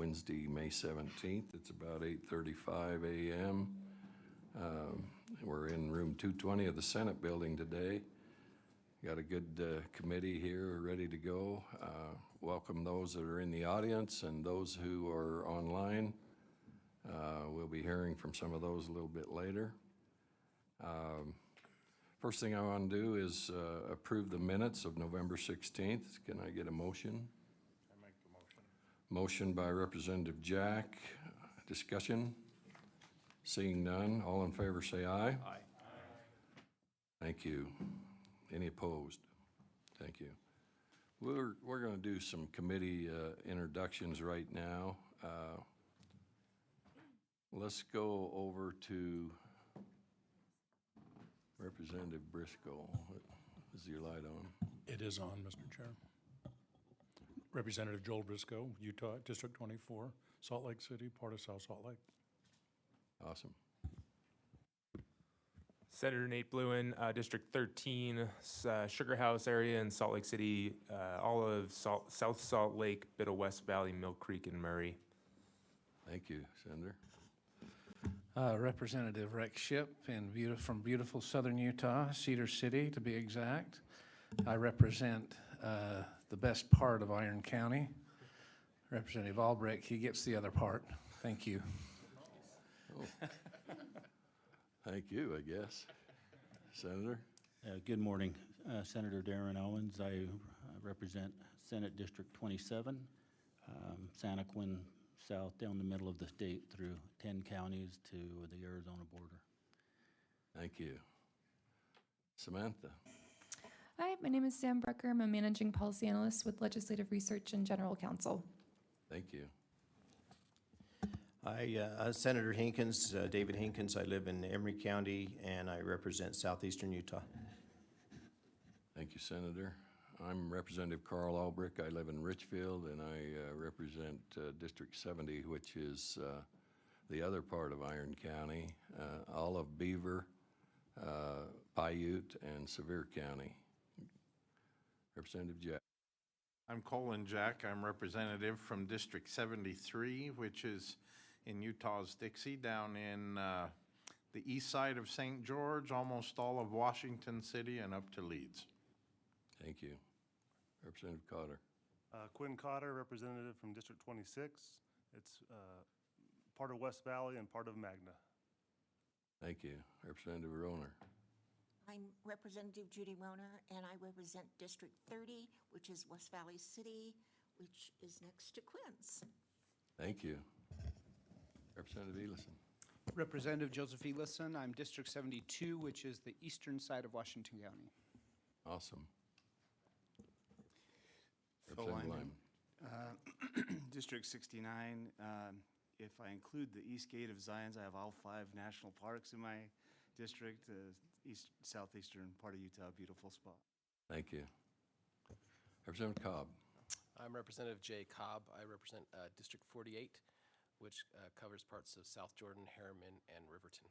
Wednesday, May 17th. It's about 8:35 a.m. We're in room 220 of the Senate building today. Got a good committee here ready to go. Welcome those that are in the audience and those who are online. We'll be hearing from some of those a little bit later. First thing I want to do is approve the minutes of November 16th. Can I get a motion? I make the motion. Motion by Representative Jack. Discussion? Seeing none, all in favor say aye. Aye. Thank you. Any opposed? Thank you. We're going to do some committee introductions right now. Let's go over to Representative Briscoe. Is your light on? It is on, Mr. Chair. Representative Joel Briscoe, Utah, District 24, Salt Lake City, part of South Salt Lake. Awesome. Senator Nate Bluen, District 13, Sugar House area in Salt Lake City, all of South Salt Lake, bit of West Valley, Mill Creek, and Murray. Thank you, Senator. Representative Rex Ship from beautiful southern Utah, Cedar City to be exact. I represent the best part of Iron County. Representative Albrecht, he gets the other part. Thank you. Oh. Thank you, I guess. Senator? Good morning. Senator Darren Owens. I represent Senate District 27, Santaquin South, down the middle of the state through 10 counties to the Arizona border. Thank you. Samantha? Hi, my name is Sam Brucker. I'm a managing policy analyst with Legislative Research and General Counsel. Thank you. Hi, Senator Hinkins, David Hinkins. I live in Emery County, and I represent southeastern Utah. Thank you, Senator. I'm Representative Carl Albrecht. I live in Richfield, and I represent District 70, which is the other part of Iron County, Olive, Beaver, Paiute, and Sevier County. Representative Jack. I'm Colin Jack. I'm representative from District 73, which is in Utah's Dixie, down in the east side of St. George, almost all of Washington City, and up to Leeds. Thank you. Representative Cotter. Quinn Cotter, representative from District 26. It's part of West Valley and part of Magna. Thank you. Representative Roner. I'm Representative Judy Rona, and I represent District 30, which is West Valley City, which is next to Quinns. Thank you. Representative Elison. Representative Joseph Elison. I'm District 72, which is the eastern side of Washington County. Awesome. Phil Representative Lyman, District 69. If I include the east gate of Zions, I have all 5 national parks in my district. Southeastern part of Utah, beautiful spot. Thank you. Representative Cobb. I'm Representative Jay Cobb. I represent District 48, which covers parts of South Jordan, Harriman, and Riverton.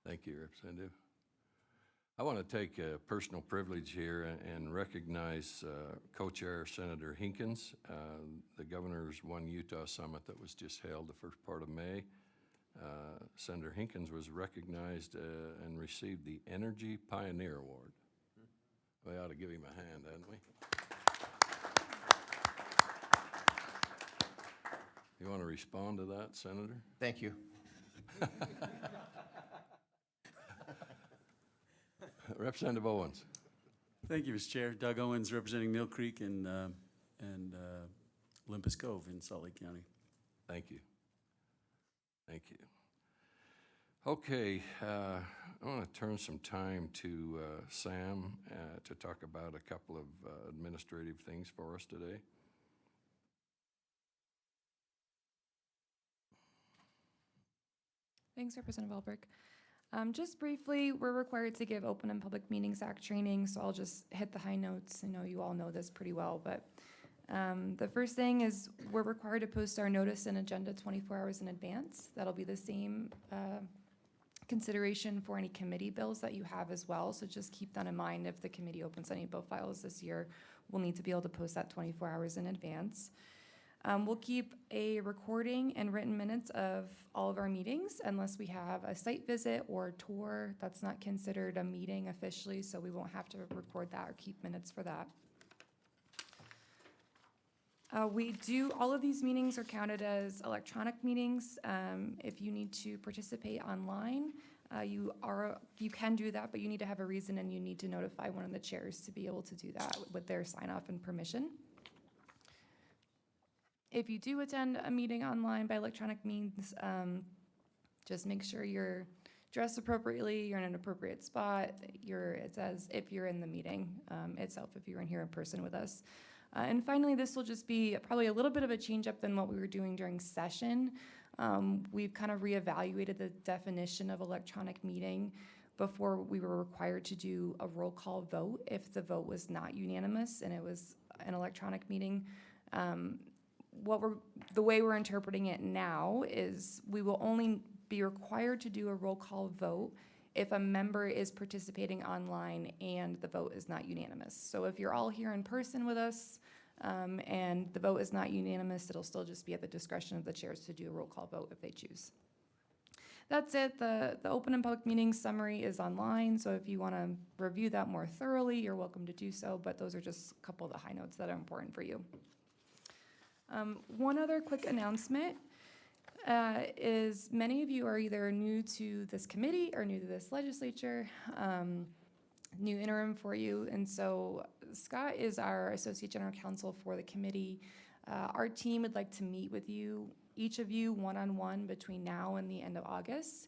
Thank you, Representative. I want to take a personal privilege here and recognize co-chair Senator Hinkins, the Governor's One Utah Summit that was just held the first part of May. Senator Hinkins was recognized and received the Energy Pioneer Award. We ought to give him a hand, hadn't we? You want to respond to that, Senator? Thank you. Representative Owens. Thank you, Mr. Chair. Doug Owens, representing Mill Creek and Olympus Cove in Salt Lake County. Thank you. Thank you. Okay, I want to turn some time to Sam to talk about a couple of administrative things for us today. Thanks, Representative Albrecht. Just briefly, we're required to give Open and Public Meetings Act training, so I'll just hit the high notes. I know you all know this pretty well, but the first thing is we're required to post our notice and agenda 24 hours in advance. That'll be the same consideration for any committee bills that you have as well, so just keep that in mind. If the committee opens any bill files this year, we'll need to be able to post that 24 hours in advance. We'll keep a recording and written minutes of all of our meetings unless we have a site visit or tour. That's not considered a meeting officially, so we won't have to record that or keep minutes for that. All of these meetings are counted as electronic meetings. If you need to participate online, you can do that, but you need to have a reason and you need to notify one of the chairs to be able to do that with their sign off and permission. If you do attend a meeting online by electronic means, just make sure you're dressed appropriately, you're in an appropriate spot, it's as if you're in the meeting itself, if you're in here in person with us. And finally, this will just be probably a little bit of a change up than what we were doing during session. We've kind of reevaluated the definition of electronic meeting. Before, we were required to do a roll call vote if the vote was not unanimous and it was an electronic meeting. The way we're interpreting it now is we will only be required to do a roll call vote if a member is participating online and the vote is not unanimous. So if you're all here in person with us and the vote is not unanimous, it'll still just be at the discretion of the chairs to do a roll call vote if they choose. That's it. The open and public meeting summary is online, so if you want to review that more thoroughly, you're welcome to do so, but those are just a couple of the high notes that are important for you. One other quick announcement is many of you are either new to this committee or new to this legislature, new interim for you. And so Scott is our Associate General Counsel for the committee. Our team would like to meet with you, each of you one-on-one between now and the end of August.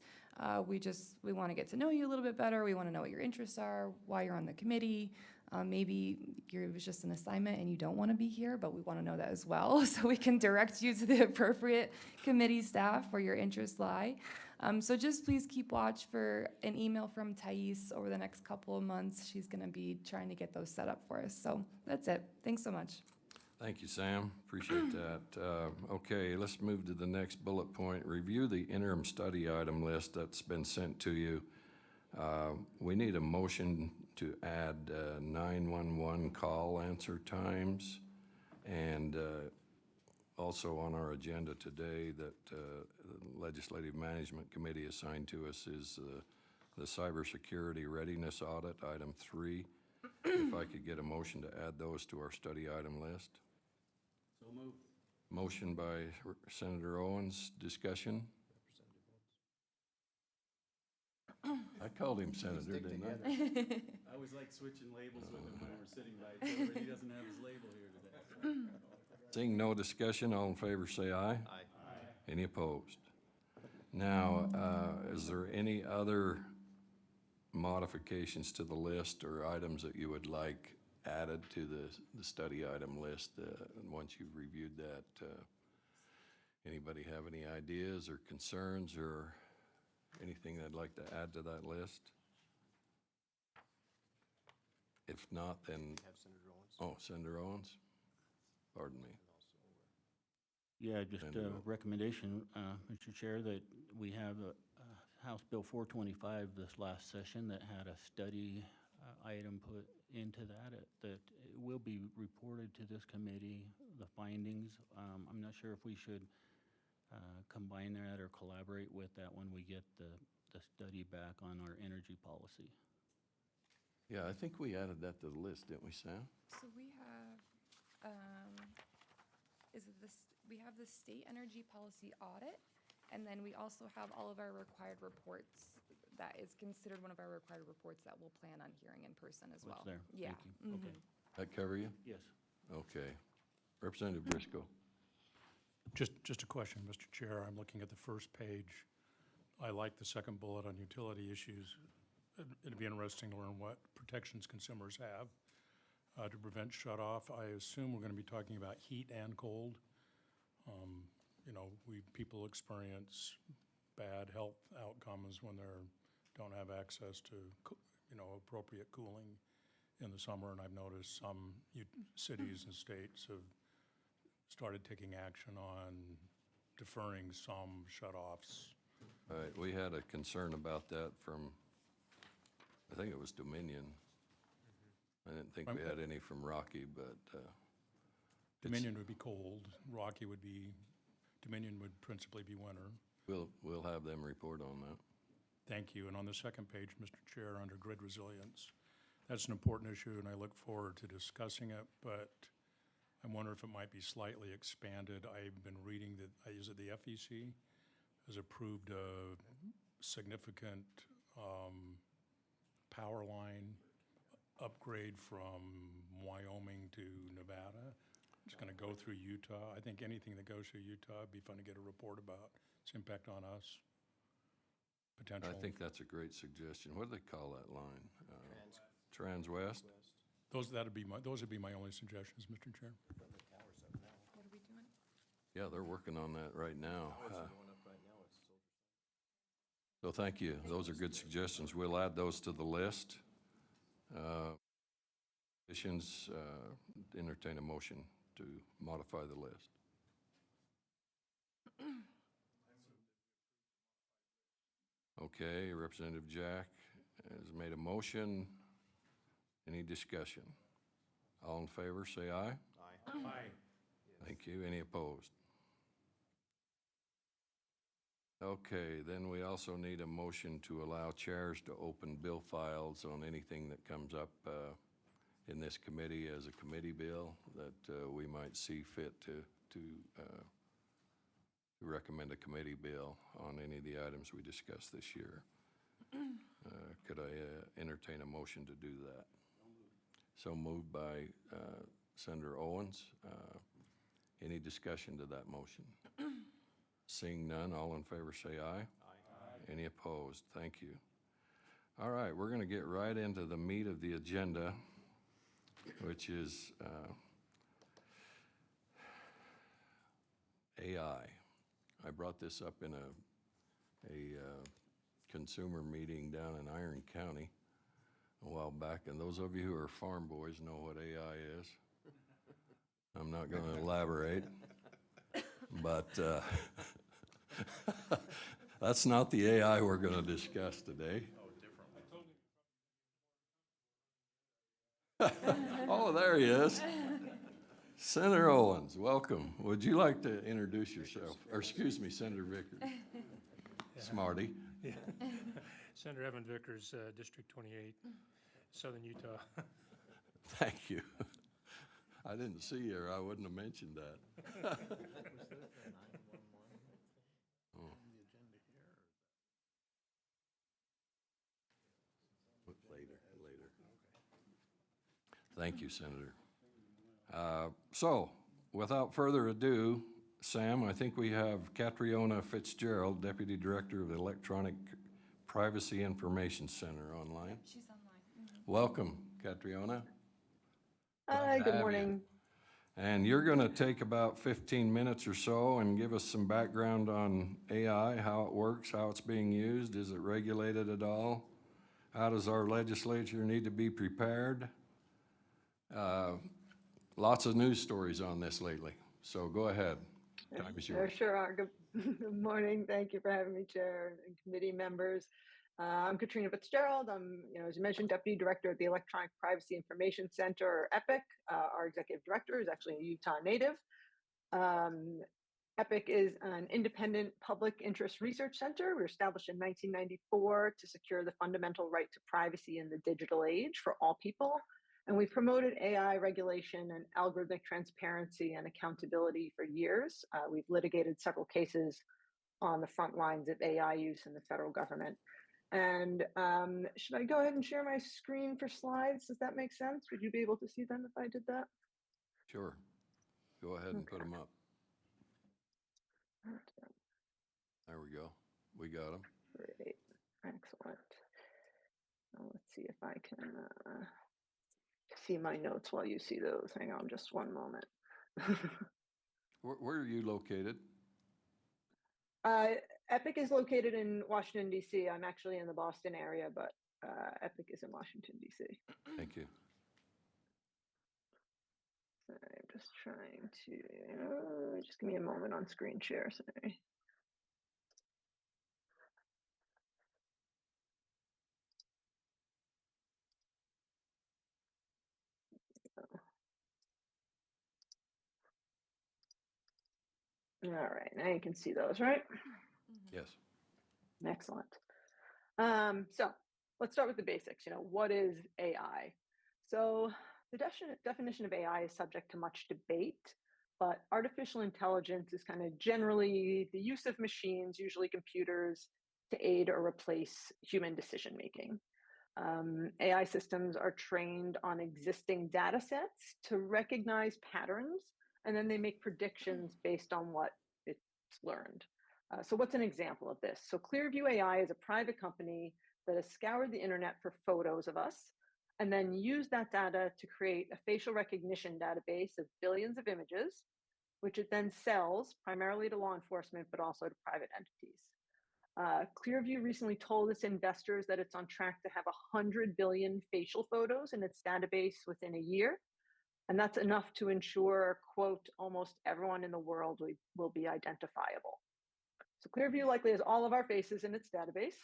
We want to get to know you a little bit better. We want to know what your interests are, why you're on the committee. Maybe it was just an assignment and you don't want to be here, but we want to know that as well, so we can direct you to the appropriate committee staff where your interests lie. So just please keep watch for an email from Thais over the next couple of months. She's going to be trying to get those set up for us. So that's it. Thanks so much. Thank you, Sam. Appreciate that. Okay, let's move to the next bullet point. Review the interim study item list that's been sent to you. We need a motion to add 911 call answer times. And also on our agenda today that the Legislative Management Committee assigned to us is the cybersecurity readiness audit, item 3. If I could get a motion to add those to our study item list. So moved. Motion by Senator Owens. Discussion? I called him Senator, didn't I? I always like switching labels with him when we're sitting by each other, and he doesn't have his label here today. Seeing no discussion, all in favor say aye. Aye. Any opposed? Now, is there any other modifications to the list or items that you would like added to the study item list once you've reviewed that? Anybody have any ideas or concerns or anything they'd like to add to that list? If not, then, Senator Owens? Pardon me. Yeah, just a recommendation, Mr. Chair, that we have House Bill 425 this last session that had a study item put into that it will be reported to this committee, the findings. I'm not sure if we should combine that or collaborate with that when we get the study back on our energy policy. Yeah, I think we added that to the list, didn't we, Sam? So we have, we have the state energy policy audit, and then we also have all of our required reports. That is considered one of our required reports that we'll plan on hearing in person as well. What's there? Yeah. Thank you. Okay. That cover you? Yes. Okay. Representative Briscoe. Just a question, Mr. Chair. I'm looking at the first page. I like the second bullet on utility issues. It'd be interesting to learn what protections consumers have to prevent shut-off. I assume we're going to be talking about heat and cold. People experience bad health outcomes when they don't have access to, appropriate cooling in the summer. And I've noticed some cities and states have started taking action on deferring some shut-offs. Right, we had a concern about that from, I think it was Dominion. I didn't think we had any from Rocky, but Dominion would be cold, Dominion would principally be winter. We'll have them report on that. Thank you. And on the second page, Mr. Chair, under grid resilience, that's an important issue, and I look forward to discussing it, but I wonder if it might be slightly expanded. I've been reading that, is it the FEC has approved a significant power line upgrade from Wyoming to Nevada. It's going to go through Utah. I think anything that goes through Utah, it'd be fun to get a report about its impact on us. Potential. I think that's a great suggestion. What do they call that line? Transwest? Those would be my only suggestions, Mr. Chair. What are we doing? Yeah, they're working on that right now. So thank you. Those are good suggestions. We'll add those to the list. Additions, entertain a motion to modify the list. Okay, Representative Jack has made a motion. Any discussion? All in favor, say aye. Aye. Thank you. Any opposed? Okay, then we also need a motion to allow chairs to open bill files on anything that comes up in this committee as a committee bill that we might see fit to recommend a committee bill on any of the items we discussed this year. Could I entertain a motion to do that? So moved by Senator Owens. Any discussion to that motion? Seeing none, all in favor say aye. Aye. Any opposed? Thank you. All right, we're going to get right into the meat of the agenda, which is AI. I brought this up in a consumer meeting down in Iron County a while back, and those of you who are farm boys know what AI is. I'm not going to elaborate, but that's not the AI we're going to discuss today. Oh, there he is. Senator Owens, welcome. Would you like to introduce yourself? Or excuse me, Senator Vickers. Smarty. Yeah. Senator Evan Vickers, District 28, Southern Utah. Thank you. I didn't see you, or I wouldn't have mentioned that. Oh. Later. Thank you, Senator. So, without further ado, Sam, I think we have Catriona Fitzgerald, Deputy Director of the Electronic Privacy Information Center online. She's online. Welcome, Catriona. Hi, good morning. And you're going to take about 15 minutes or so and give us some background on AI, how it works, how it's being used, is it regulated at all? How does our legislature need to be prepared? Lots of news stories on this lately, so go ahead. Time is yours. Sure are. Good morning. Thank you for having me, Chair and committee members. I'm Katrina Fitzgerald. I'm, as you mentioned, Deputy Director at the Electronic Privacy Information Center, or EPIC. Our Executive Director is actually a Utah native. EPIC is an independent public interest research center. We were established in 1994 to secure the fundamental right to privacy in the digital age for all people. And we've promoted AI regulation and algorithmic transparency and accountability for years. We've litigated several cases on the front lines of AI use in the federal government. And should I go ahead and share my screen for slides? Does that make sense? Would you be able to see them if I did that? Sure. Go ahead and put them up. There we go. We got them. Great. Excellent. Now let's see if I can see my notes while you see those. Hang on just one moment. Where are you located? EPIC is located in Washington, D.C. I'm actually in the Boston area, but EPIC is in Washington, D.C. Thank you. I'm just trying to, just give me a moment on screen share, sorry. All right, now you can see those, right? Yes. Excellent. So let's start with the basics. What is AI? So the definition of AI is subject to much debate, but artificial intelligence is kind of generally the use of machines, usually computers, to aid or replace human decision making. AI systems are trained on existing data sets to recognize patterns, and then they make predictions based on what it's learned. So what's an example of this? So Clearview AI is a private company that has scoured the internet for photos of us and then used that data to create a facial recognition database of billions of images, which it then sells primarily to law enforcement, but also to private entities. Clearview recently told its investors that it's on track to have 100 billion facial photos in its database within a year. And that's enough to ensure, quote, almost everyone in the world will be identifiable. So Clearview likely has all of our faces in its database.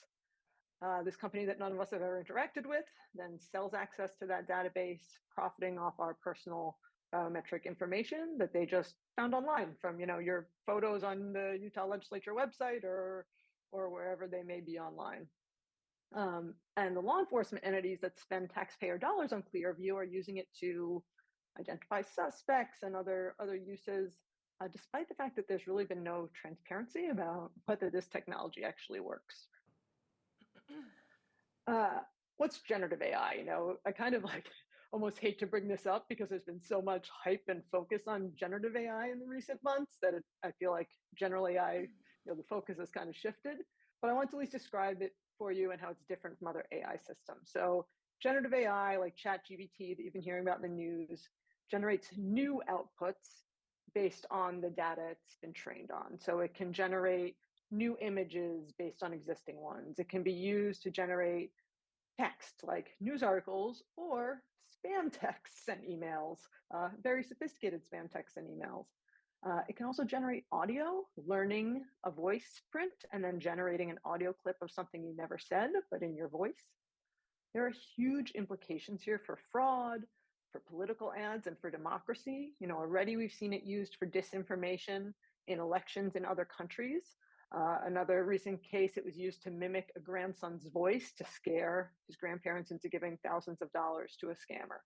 This company that none of us have ever interacted with then sells access to that database, profiting off our personal biometric information that they just found online from, your photos on the Utah legislature website or wherever they may be online. And the law enforcement entities that spend taxpayer dollars on Clearview are using it to identify suspects and other uses, despite the fact that there's really been no transparency about whether this technology actually works. What's generative AI? I kind of almost hate to bring this up because there's been so much hype and focus on generative AI in the recent months that I feel like general AI, the focus has kind of shifted. But I want to at least describe it for you and how it's different from other AI systems. So generative AI, like ChatGPT that you've been hearing about in the news, generates new outputs based on the data it's been trained on. So it can generate new images based on existing ones. It can be used to generate text like news articles or spam texts and emails, very sophisticated spam texts and emails. It can also generate audio, learning a voice print and then generating an audio clip of something you never said, but in your voice. There are huge implications here for fraud, for political ads, and for democracy. Already we've seen it used for disinformation in elections in other countries. Another recent case, it was used to mimic a grandson's voice to scare his grandparents into giving thousands of dollars to a scammer.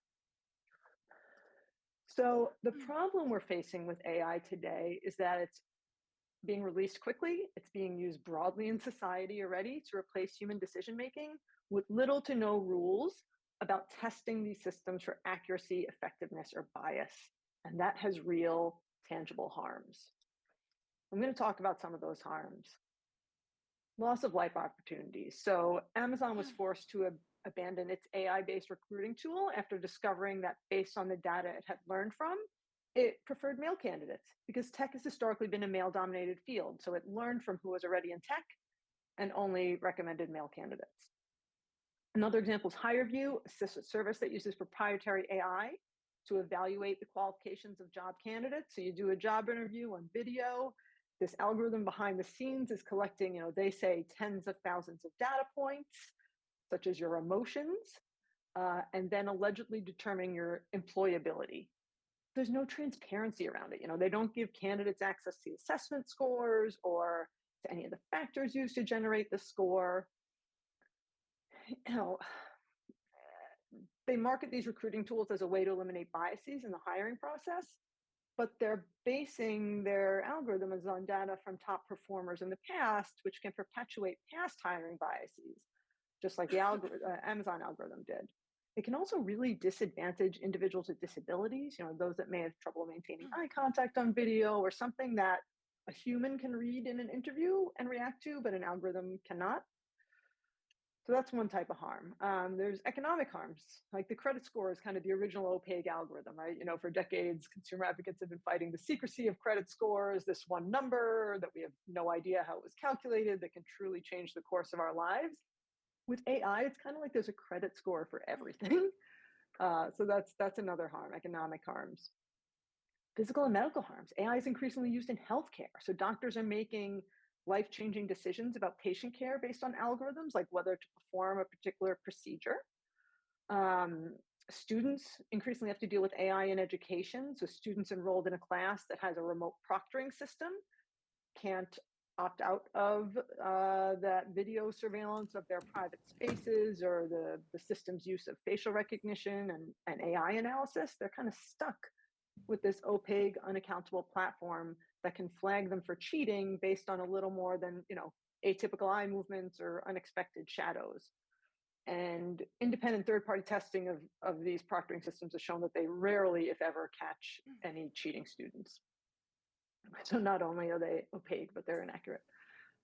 So the problem we're facing with AI today is that it's being released quickly. It's being used broadly in society already to replace human decision-making with little to no rules about testing these systems for accuracy, effectiveness, or bias. And that has real, tangible harms. I'm going to talk about some of those harms. Loss of life opportunities. So Amazon was forced to abandon its AI-based recruiting tool after discovering that based on the data it had learned from, it preferred male candidates because tech has historically been a male-dominated field. So it learned from who was already in tech and only recommended male candidates. Another example is HireVue, a service that uses proprietary AI to evaluate the qualifications of job candidates. So you do a job interview on video. This algorithm behind the scenes is collecting, they say tens of thousands of data points, such as your emotions, and then allegedly determining your employability. There's no transparency around it. They don't give candidates access to assessment scores or to any of the factors used to generate the score. They market these recruiting tools as a way to eliminate biases in the hiring process, but they're basing their algorithms on data from top performers in the past, which can perpetuate past hiring biases, just like the Amazon algorithm did. It can also really disadvantage individuals with disabilities, those that may have trouble maintaining eye contact on video or something that a human can read in an interview and react to, but an algorithm cannot. So that's one type of harm. There's economic harms, like the credit score is kind of the original opaque algorithm, right? For decades, consumer advocates have been fighting the secrecy of credit scores, this one number that we have no idea how it was calculated that can truly change the course of our lives. With AI, it's kind of like there's a credit score for everything. So that's another harm, economic harms. Physical and medical harms. AI is increasingly used in healthcare. So doctors are making life-changing decisions about patient care based on algorithms, like whether to perform a particular procedure. Students increasingly have to deal with AI in education. So students enrolled in a class that has a remote proctoring system can't opt out of that video surveillance of their private spaces or the system's use of facial recognition and AI analysis. They're kind of stuck with this opaque, unaccountable platform that can flag them for cheating based on a little more than, atypical eye movements or unexpected shadows. And independent third-party testing of these proctoring systems has shown that they rarely, if ever, catch any cheating students. So not only are they opaque, but they're inaccurate.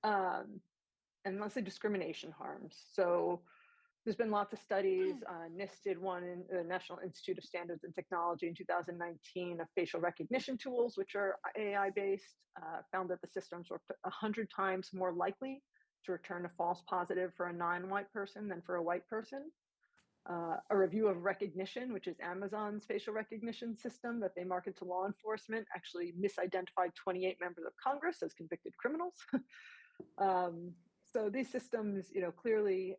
And mostly discrimination harms. So there's been lots of studies. NIST did one in the National Institute of Standards and Technology in 2019 of facial recognition tools, which are AI-based, found that the systems were 100 times more likely to return a false positive for a non-white person than for a white person. A review of Recognition, which is Amazon's facial recognition system that they market to law enforcement, actually misidentified 28 members of Congress as convicted criminals. So these systems, clearly,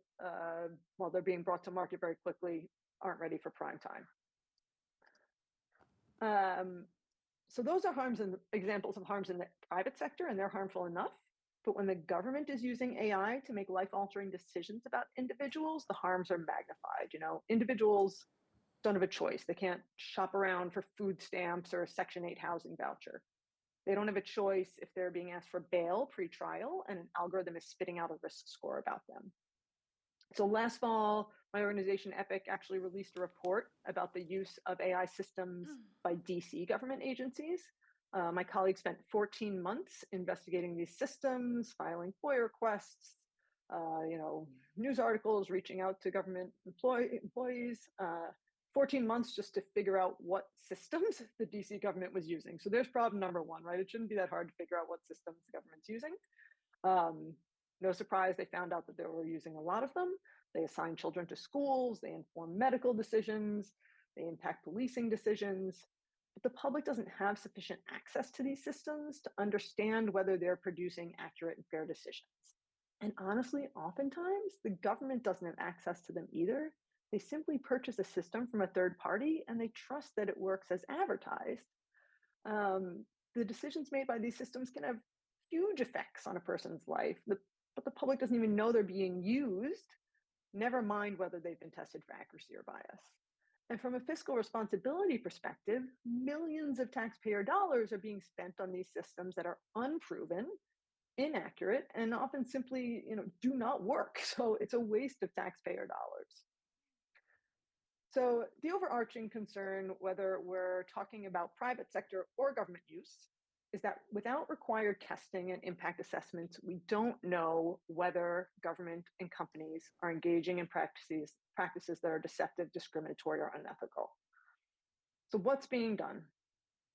while they're being brought to market very quickly, aren't ready for prime time. So those are examples of harms in the private sector, and they're harmful enough. But when the government is using AI to make life-altering decisions about individuals, the harms are magnified. Individuals don't have a choice. They can't shop around for food stamps or a Section 8 housing voucher. They don't have a choice if they're being asked for bail pre-trial and an algorithm is spitting out a risk score about them. So last fall, my organization, EPIC, actually released a report about the use of AI systems by DC government agencies. My colleagues spent 14 months investigating these systems, filing FOIA requests, news articles, reaching out to government employees, 14 months just to figure out what systems the DC government was using. So there's problem number one, right? It shouldn't be that hard to figure out what systems the government's using. No surprise, they found out that they were using a lot of them. They assign children to schools, they inform medical decisions, they impact policing decisions. But the public doesn't have sufficient access to these systems to understand whether they're producing accurate and fair decisions. And honestly, oftentimes, the government doesn't have access to them either. They simply purchase a system from a third party and they trust that it works as advertised. The decisions made by these systems can have huge effects on a person's life, but the public doesn't even know they're being used, never mind whether they've been tested for accuracy or bias. And from a fiscal responsibility perspective, millions of taxpayer dollars are being spent on these systems that are unproven, inaccurate, and often simply, do not work. So it's a waste of taxpayer dollars. So the overarching concern, whether we're talking about private sector or government use, is that without required testing and impact assessments, we don't know whether government and companies are engaging in practices that are deceptive, discriminatory, or unethical. So what's being done?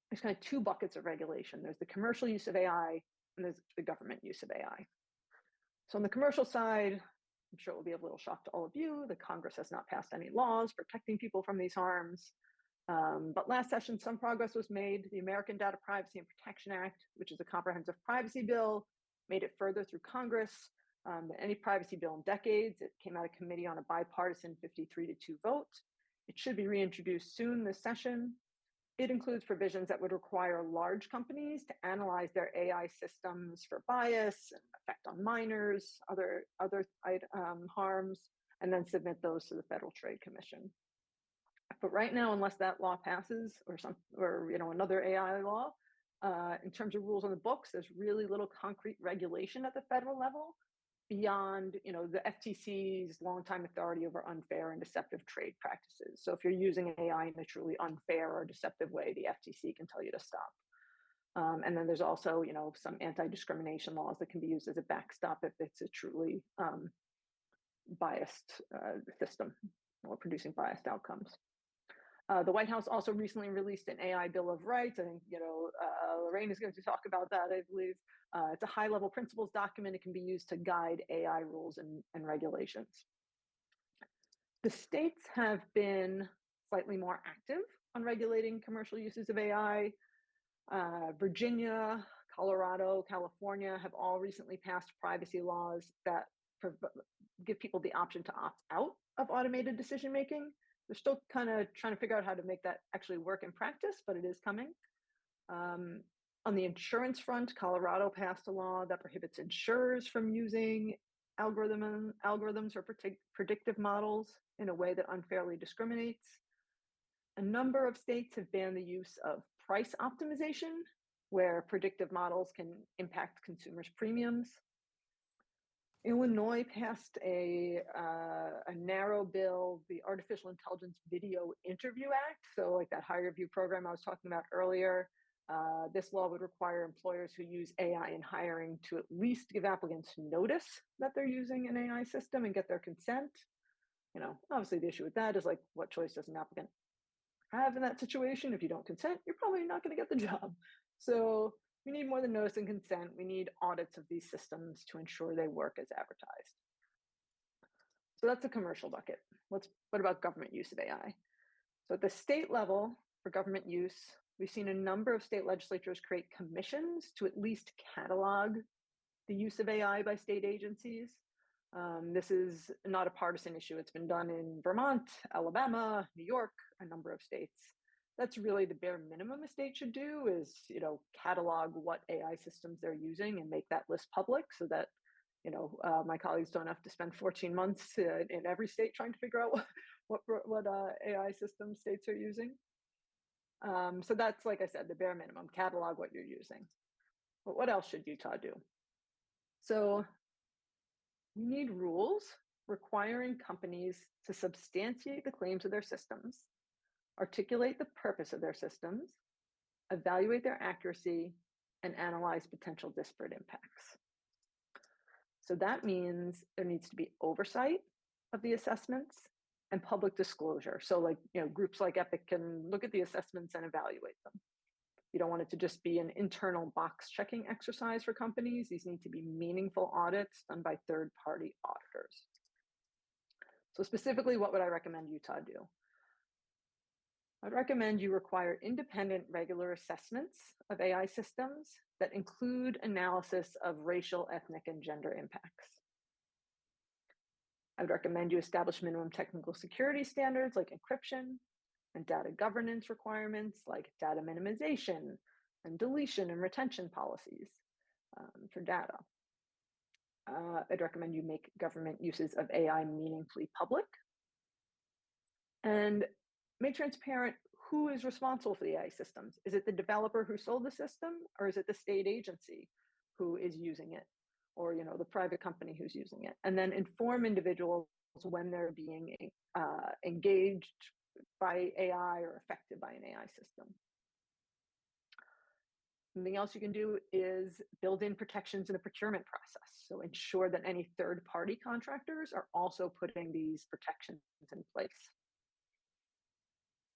There's kind of two buckets of regulation. There's the commercial use of AI and there's the government use of AI. So on the commercial side, I'm sure it will be a little shock to all of you, the Congress has not passed any laws protecting people from these harms. But last session, some progress was made. The American Data Privacy and Protection Act, which is a comprehensive privacy bill, made it further through Congress than any privacy bill in decades. It came out of committee on a bipartisan 53-2 vote. It should be reintroduced soon this session. It includes provisions that would require large companies to analyze their AI systems for bias and effect on minors, other harms, and then submit those to the Federal Trade Commission. But right now, unless that law passes or another AI law, in terms of rules on the books, there's really little concrete regulation at the federal level beyond the FTC's longtime authority over unfair and deceptive trade practices. So if you're using AI in a truly unfair or deceptive way, the FTC can tell you to stop. And then there's also some anti-discrimination laws that can be used as a backstop if it's a truly biased system or producing biased outcomes. The White House also recently released an AI Bill of Rights. I think, Lorraine is going to talk about that, I believe. It's a high-level principles document. It can be used to guide AI rules and regulations. The states have been slightly more active on regulating commercial uses of AI. Virginia, Colorado, California have all recently passed privacy laws that give people the option to opt out of automated decision-making. They're still kind of trying to figure out how to make that actually work in practice, but it is coming. On the insurance front, Colorado passed a law that prohibits insurers from using algorithms or predictive models in a way that unfairly discriminates. A number of states have banned the use of price optimization, where predictive models can impact consumers' premiums. Illinois passed a narrow bill, the Artificial Intelligence Video Interview Act. So like that higher view program I was talking about earlier, this law would require employers who use AI in hiring to at least give applicants notice that they're using an AI system and get their consent. You know, obviously the issue with that is like, what choice does an applicant have in that situation? If you don't consent, you're probably not going to get the job. So we need more than notice and consent. We need audits of these systems to ensure they work as advertised. So that's a commercial bucket. What about government use of AI? So at the state level for government use, we've seen a number of state legislatures create commissions to at least catalog the use of AI by state agencies. This is not a partisan issue. It's been done in Vermont, Alabama, New York, a number of states. That's really the bare minimum a state should do is, you know, catalog what AI systems they're using and make that list public so that, you know, my colleagues don't have to spend 14 months in every state trying to figure out what AI systems states are using. So that's, like I said, the bare minimum, catalog what you're using. But what else should Utah do? So we need rules requiring companies to substantiate the claims of their systems, articulate the purpose of their systems, evaluate their accuracy, and analyze potential disparate impacts. So that means there needs to be oversight of the assessments and public disclosure. So like, you know, groups like Epic can look at the assessments and evaluate them. You don't want it to just be an internal box checking exercise for companies. These need to be meaningful audits done by third-party auditors. So specifically, what would I recommend Utah do? I'd recommend you require independent regular assessments of AI systems that include analysis of racial, ethnic, and gender impacts. I would recommend you establish minimum technical security standards like encryption and data governance requirements like data minimization and deletion and retention policies for data. I'd recommend you make government uses of AI meaningfully public and make transparent who is responsible for the AI systems. Is it the developer who sold the system, or is it the state agency who is using it, or, you know, the private company who's using it? And then inform individuals when they're being engaged by AI or affected by an AI system. Something else you can do is build in protections in the procurement process. So ensure that any third-party contractors are also putting these protections in place.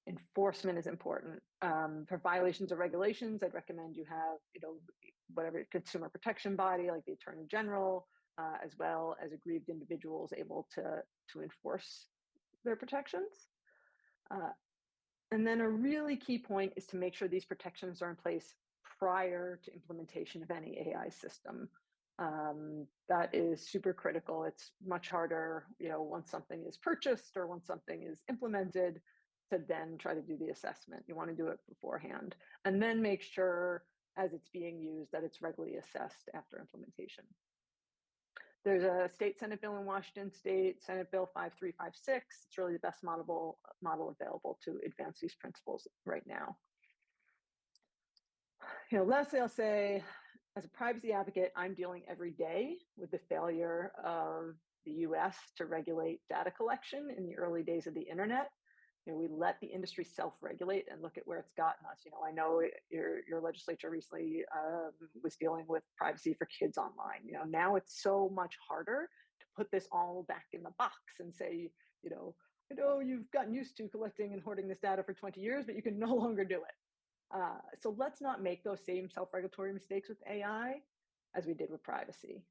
Enforcement is important. For violations of regulations, I'd recommend you have, you know, whatever consumer protection body like the Attorney General, as well as aggrieved individuals able to enforce their protections. And then a really key point is to make sure these protections are in place prior to implementation of any AI system. That is super critical. It's much harder, you know, once something is purchased or once something is implemented to then try to do the assessment. You want to do it beforehand and then make sure as it's being used that it's regularly assessed after implementation. There's a state Senate bill in Washington State, Senate Bill 5356. It's really the best model available to advance these principles right now. You know, lastly, I'll say, as a privacy advocate, I'm dealing every day with the failure of the US to regulate data collection in the early days of the internet. You know, we let the industry self-regulate and look at where it's gotten us. You know, I know your legislature recently was dealing with privacy for kids online. You know, now it's so much harder to put this all back in the box and say, you know, I know you've gotten used to collecting and hoarding this data for 20 years, but you can no longer do it. So let's not make those same self-regulatory mistakes with AI as we did with privacy.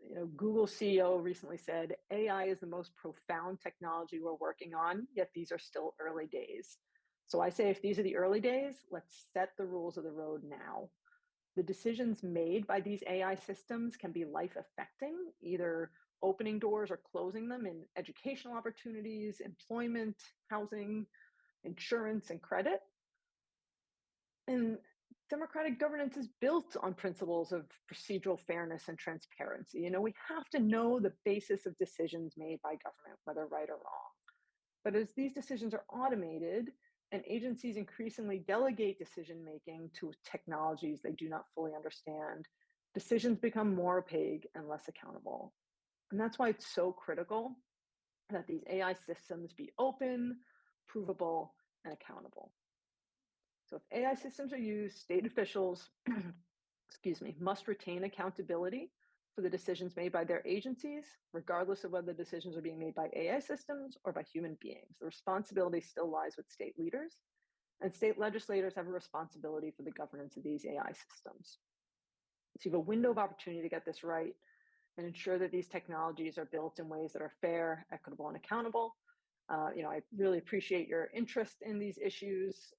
You know, Google CEO recently said, AI is the most profound technology we're working on, yet these are still early days. So I say, if these are the early days, let's set the rules of the road now. The decisions made by these AI systems can be life affecting, either opening doors or closing them in educational opportunities, employment, housing, insurance, and credit. And democratic governance is built on principles of procedural fairness and transparency. We have to know the basis of decisions made by government, whether right or wrong. But as these decisions are automated and agencies increasingly delegate decision making to technologies they do not fully understand, decisions become more opaque and less accountable. And that's why it's so critical that these AI systems be open, provable, and accountable. So if AI systems are used, state officials, must retain accountability for the decisions made by their agencies, regardless of whether the decisions are being made by AI systems or by human beings. The responsibility still lies with state leaders, and state legislators have a responsibility for the governance of these AI systems. So you have a window of opportunity to get this right and ensure that these technologies are built in ways that are fair, equitable, and accountable. I really appreciate your interest in these issues.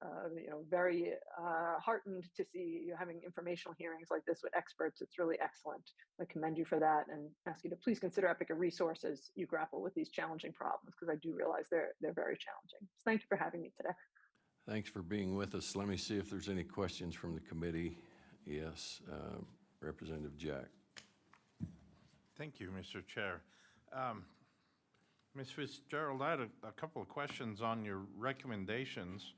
Very heartened to see you having informational hearings like this with experts. It's really excellent. I commend you for that and ask you to please consider Epic a resource as you grapple with these challenging problems, because I do realize they're very challenging. So thank you for having me today. Thanks for being with us. Let me see if there's any questions from the committee. Yes, Representative Jack. Thank you, Mr. Chair. Ms. Fitzgerald, I had a couple of questions on your recommendations.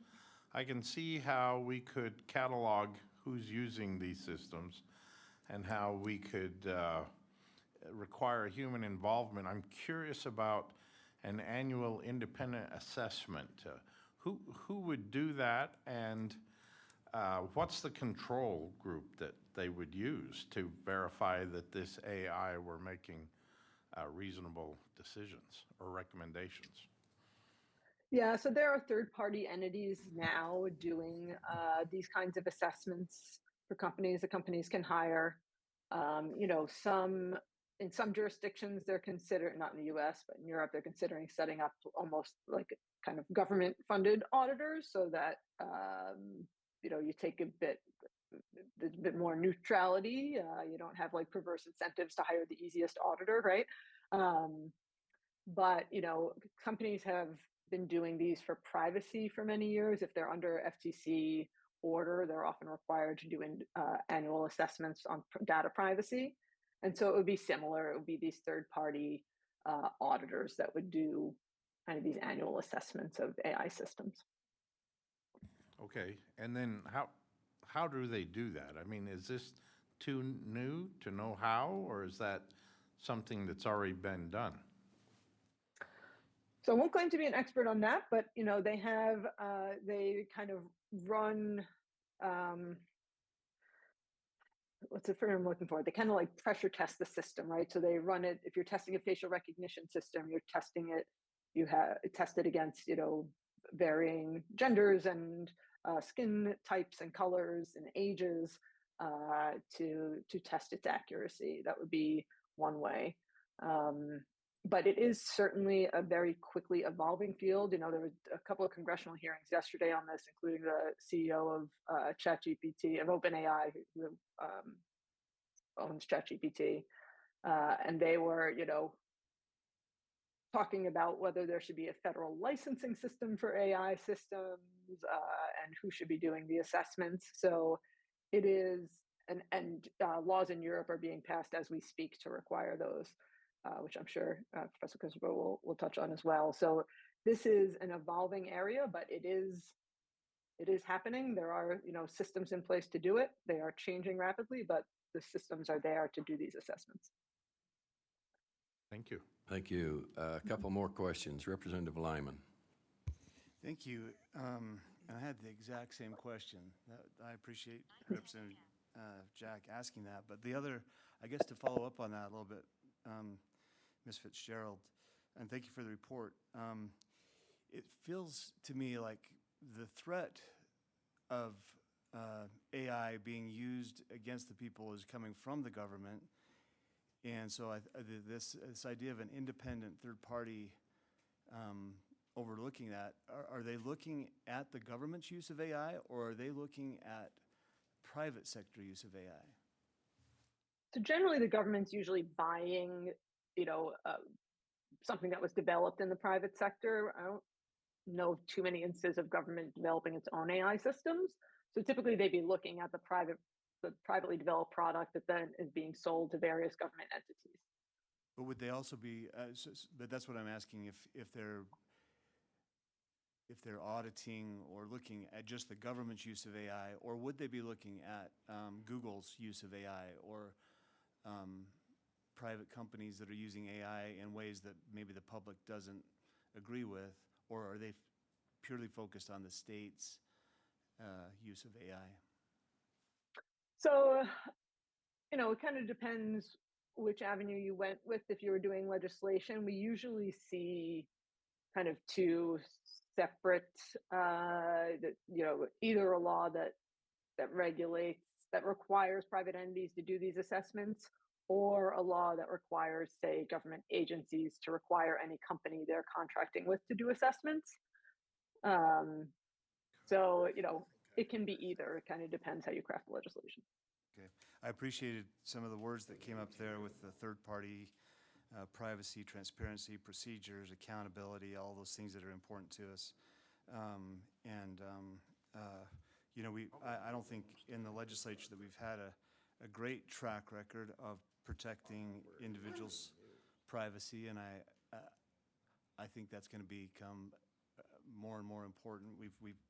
I can see how we could catalog who's using these systems and how we could require human involvement. I'm curious about an annual independent assessment. Who would do that, and what's the control group that they would use to verify that this AI were making reasonable decisions or recommendations? Yeah, so there are third-party entities now doing these kinds of assessments for companies. The companies can hire. In some jurisdictions, they're considering, not in the U.S., but in Europe, they're considering setting up almost like kind of government-funded auditors, so that you take a bit more neutrality. You don't have like perverse incentives to hire the easiest auditor, right? But companies have been doing these for privacy for many years. If they're under FTC order, they're often required to do annual assessments on data privacy. And so it would be similar. It would be these third-party auditors that would do kind of these annual assessments of AI systems. Okay, and then how do they do that? I mean, is this too new to know how, or is that something that's already been done? So I won't claim to be an expert on that, but they kind of run, what's the term I'm looking for? They kind of like pressure test the system, right? So they run it. If you're testing a facial recognition system, you're testing it. You have tested against varying genders and skin types and colors and ages to test its accuracy. That would be one way. But it is certainly a very quickly evolving field. There were a couple of congressional hearings yesterday on this, including the CEO of ChatGPT, of OpenAI, who owns ChatGPT. And they were, talking about whether there should be a federal licensing system for AI systems and who should be doing the assessments. So it is, and laws in Europe are being passed as we speak to require those. Which I'm sure Professor Christopher will touch on as well. So this is an evolving area, but it is happening. There are systems in place to do it. They are changing rapidly, but the systems are there to do these assessments. Thank you. Thank you. A couple more questions. Representative Lyman. Thank you. And I had the exact same question. I appreciate Representative Jack asking that. But the other, I guess to follow up on that a little bit, Ms. Fitzgerald, and thank you for the report. It feels to me like the threat of AI being used against the people is coming from the government. And so this idea of an independent third party overlooking that, are they looking at the government's use of AI, or are they looking at private sector use of AI? So generally, the government's usually buying, something that was developed in the private sector. I don't know too many instances of government developing its own AI systems, So typically they'd be looking at the privately developed product that then is being sold to various government entities. But would they also be, but that's what I'm asking, if they're auditing or looking at just the government's use of AI, or would they be looking at Google's use of AI, or private companies that are using AI in ways that maybe the public doesn't agree with, or are they purely focused on the state's use of AI? So, it kind of depends which avenue you went with. If you were doing legislation, we usually see kind of two separate, either a law that requires private entities to do these assessments, or a law that requires, say, government agencies to require any company they're contracting with to do assessments. So, it can be either. It kind of depends how you craft the legislation. Okay, I appreciated some of the words that came up there with the third-party privacy, transparency, procedures, accountability, all those things that are important to us. I don't think in the legislature that we've had a great track record of protecting individuals' privacy, and I think that's going to become more and more important.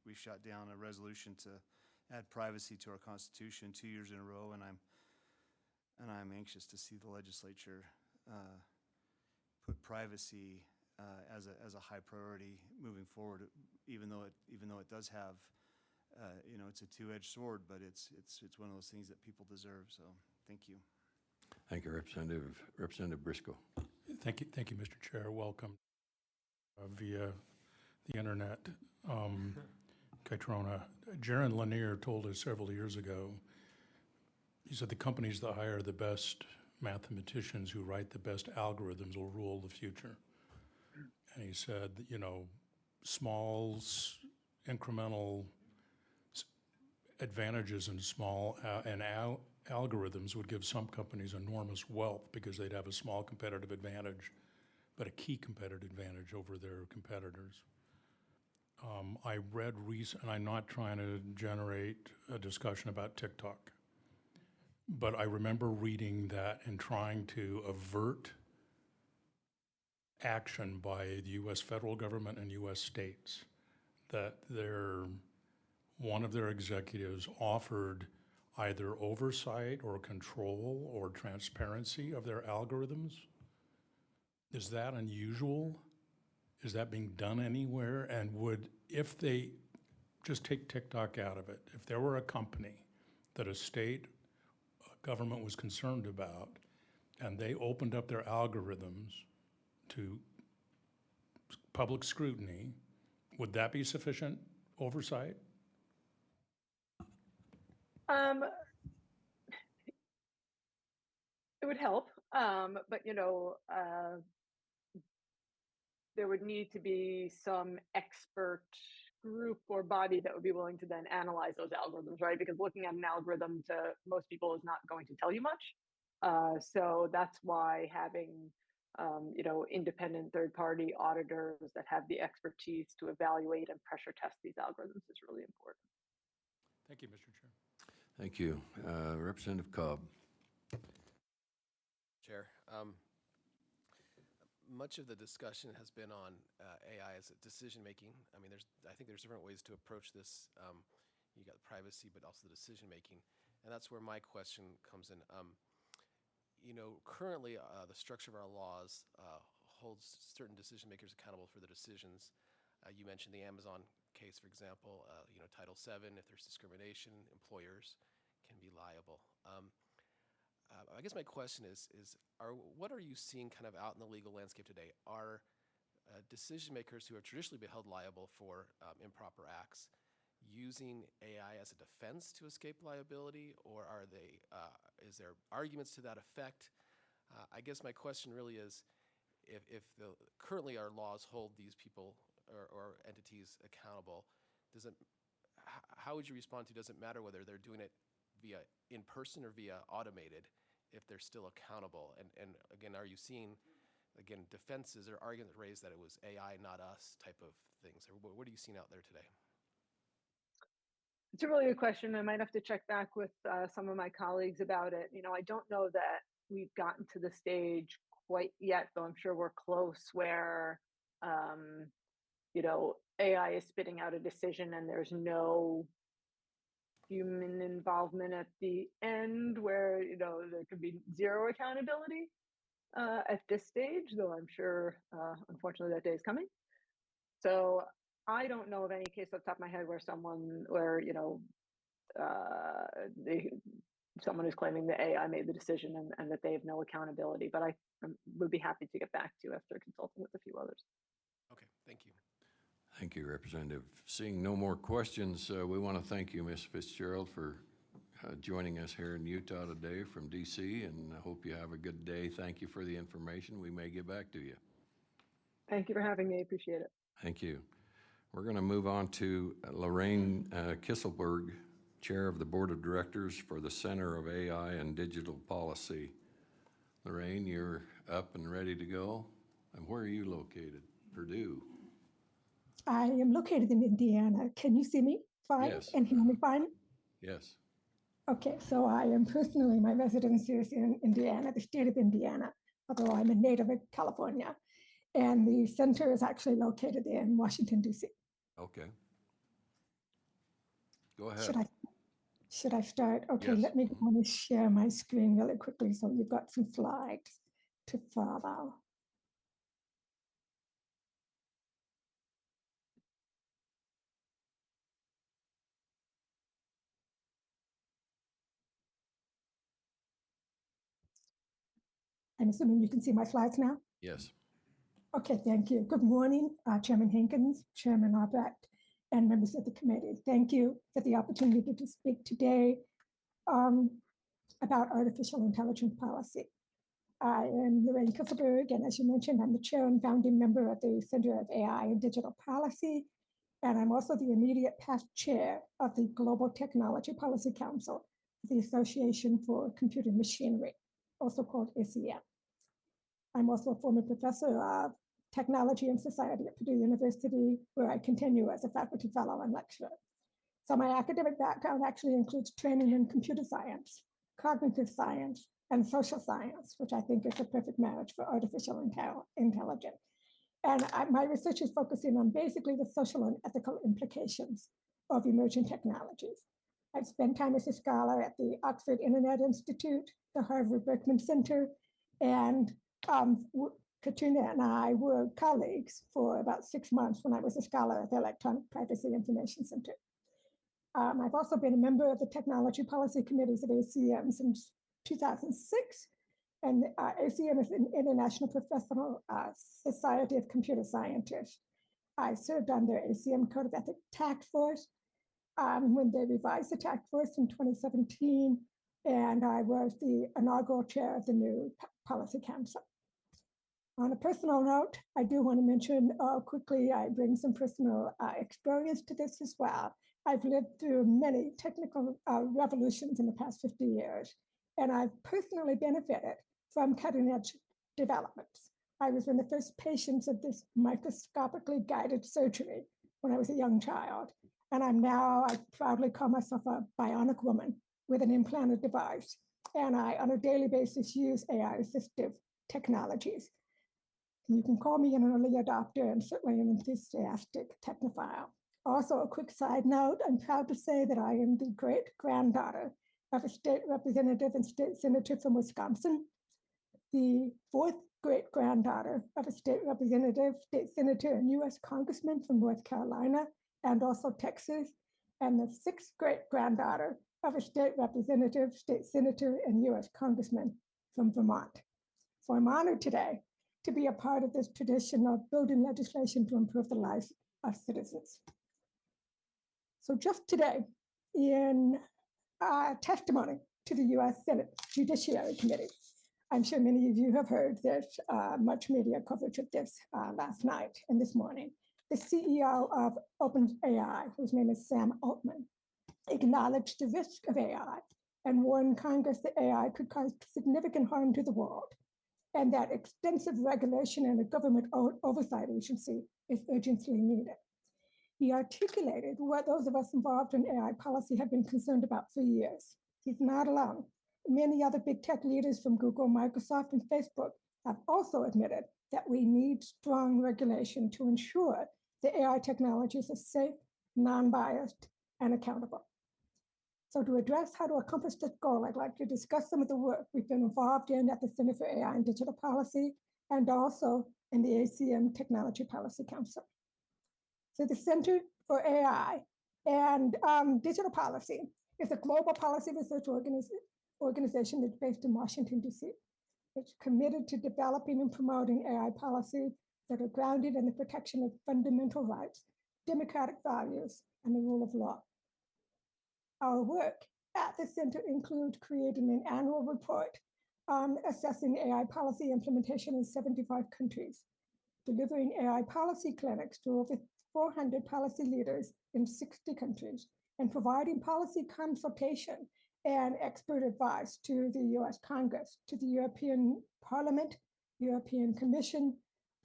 We shot down a resolution to add privacy to our Constitution 2 years in a row, and I'm anxious to see the legislature put privacy as a high priority moving forward. Even though it does have, it's a two-edged sword, but it's one of those things that people deserve. So, thank you. Thank you, Representative Briscoe. Thank you, Mr. Chair. Welcome via the internet. Kaitrona. Jaron Lanier told us several years ago, he said the companies that hire the best mathematicians who write the best algorithms will rule the future. And he said, small, incremental advantages in small algorithms would give some companies enormous wealth because they'd have a small competitive advantage, but a key competitive advantage over their competitors. I read recent, and I'm not trying to generate a discussion about TikTok, but I remember reading that and trying to avert action by the U.S. federal government and U.S. states, that one of their executives offered either oversight or control or transparency of their algorithms. Is that unusual? Is that being done anywhere? And if they just take TikTok out of it, if there were a company that a state government was concerned about and they opened up their algorithms to public scrutiny, would that be sufficient oversight? It would help, but there would need to be some expert group or body that would be willing to then analyze those algorithms, right? Because looking at an algorithm to most people is not going to tell you much. So that's why having independent third-party auditors that have the expertise to evaluate and pressure test these algorithms is really important. Thank you, Mr. Chair. Thank you. Representative Cobb. Chair, much of the discussion has been on AI as a decision-making. I think there's different ways to approach this. You got privacy, but also the decision-making. And that's where my question comes in. Currently, the structure of our laws holds certain decision-makers accountable for the decisions. You mentioned the Amazon case, for example. Title VII, if there's discrimination, employers can be liable. I guess my question is what are you seeing kind of out in the legal landscape today? Are decision makers who have traditionally been held liable for improper acts using AI as a defense to escape liability, or is there arguments to that effect? I guess my question really is, if currently our laws hold these people or entities accountable, how would you respond to, does it matter whether they're doing it via in person or via automated, if they're still accountable? And again, are you seeing, defenses or arguments raised that it was AI, not us type of things? Or what are you seeing out there today? It's a really good question. I might have to check back with some of my colleagues about it. I don't know that we've gotten to the stage quite yet, though I'm sure we're close where, um, AI is spitting out a decision and there's no human involvement at the end where, there could be zero accountability at this stage, though I'm sure, unfortunately, that day is coming. So I don't know of any case off the top of my head where someone is claiming the AI made the decision and that they have no accountability. But I would be happy to get back to you after consulting with a few others. Okay, thank you. Thank you, Representative. Seeing no more questions, we want to thank you, Ms. Fitzgerald, for joining us here in Utah today from DC, and I hope you have a good day. Thank you for the information. We may get back to you. Thank you for having me. I appreciate it. Thank you. We're going to move on to Lorraine Kisselberg, Chair of the Board of Directors for the Center of AI and Digital Policy. Lorraine, you're up and ready to go. And where are you located? Purdue. I am located in Indiana. Can you see me fine? Yes. And hear me fine? Yes. Okay, so I am personally, my residence is in Indiana, the state of Indiana, although I'm a native of California. And the center is actually located in Washington, D.C. Okay. Go ahead. Should I start? Okay, Yes. let me go and share my screen really quickly so you've got some slides to follow. I'm assuming you can see my slides now? Yes. Okay, thank you. Good morning, Chairman Hankins, Chairman Albrecht, and members of the committee. Thank you for the opportunity to speak today about artificial intelligence policy. I am Lorraine Kisselberg, and as you mentioned, I'm the chair and founding member of the Center of AI and Digital Policy, and I'm also the immediate past chair of the Global Technology Policy Council, the Association for Computer Machinery, also called ACM. I'm also a former professor of technology and society at Purdue University, where I continue as a faculty fellow and lecturer. So my academic background actually includes training in computer science, cognitive science, and social science, which I think is a perfect marriage for artificial intelligence. And my research is focusing on basically the social and ethical implications of emerging technologies. I've spent time as a scholar at the Oxford Internet Institute, the Harvard Berkman Center, and Katrina and I were colleagues for about 6 months when I was a scholar at the Electronic Privacy Information Center. I've also been a member of the Technology Policy Committees of ACM since 2006. And ACM is an International Professional Society of Computer Scientists. I served on their ACM Code of Ethics Task Force when they revised the task force in 2017. And I was the inaugural chair of the new Policy Council. On a personal note, I do want to mention quickly, I bring some personal experience to this as well. I've lived through many technical revolutions in the past 50 years, and I've personally benefited from cutting edge developments. I was one of the first patients of this microscopically guided surgery when I was a young child. And I proudly call myself a bionic woman with an implanted device. And I, on a daily basis, use AI assistive technologies. You can call me an early adopter and certainly an enthusiastic technophile. Also, a quick side note, I'm proud to say that I am the great-granddaughter of a state representative and state senator from Wisconsin, the fourth great-granddaughter of a state representative, state senator, and U.S. congressman from North Carolina, and also Texas, and the sixth great-granddaughter of a state representative, state senator, and U.S. congressman from Vermont. So I'm honored today to be a part of this tradition of building legislation to improve the lives of citizens. So just today, in testimony to the U.S. Senate Judiciary Committee, I'm sure many of you have heard this, much media coverage of this last night and this morning. The CEO of OpenAI, whose name is Sam Altman, acknowledged the risk of AI and warned Congress that AI could cause significant harm to the world, and that extensive regulation and a government oversight agency is urgently needed. He articulated what those of us involved in AI policy have been concerned about for years. He's not alone. Many other big tech leaders from Google, Microsoft, and Facebook have also admitted that we need strong regulation to ensure that AI technologies are safe, non-biased, and accountable. So to address how to accomplish this goal, I'd like to discuss some of the work we've been involved in at the Center for AI and Digital Policy and also in the ACM Technology Policy Council. So the Center for AI and Digital Policy is a global policy research organization that's based in Washington, D.C. It's committed to developing and promoting AI policies that are grounded in the protection of fundamental rights, democratic values, and the rule of law. Our work at the center includes creating an annual report assessing AI policy implementation in 75 countries, delivering AI policy clinics to over 400 policy leaders in 60 countries, and providing policy consultation and expert advice to the US Congress, to the European Parliament, European Commission,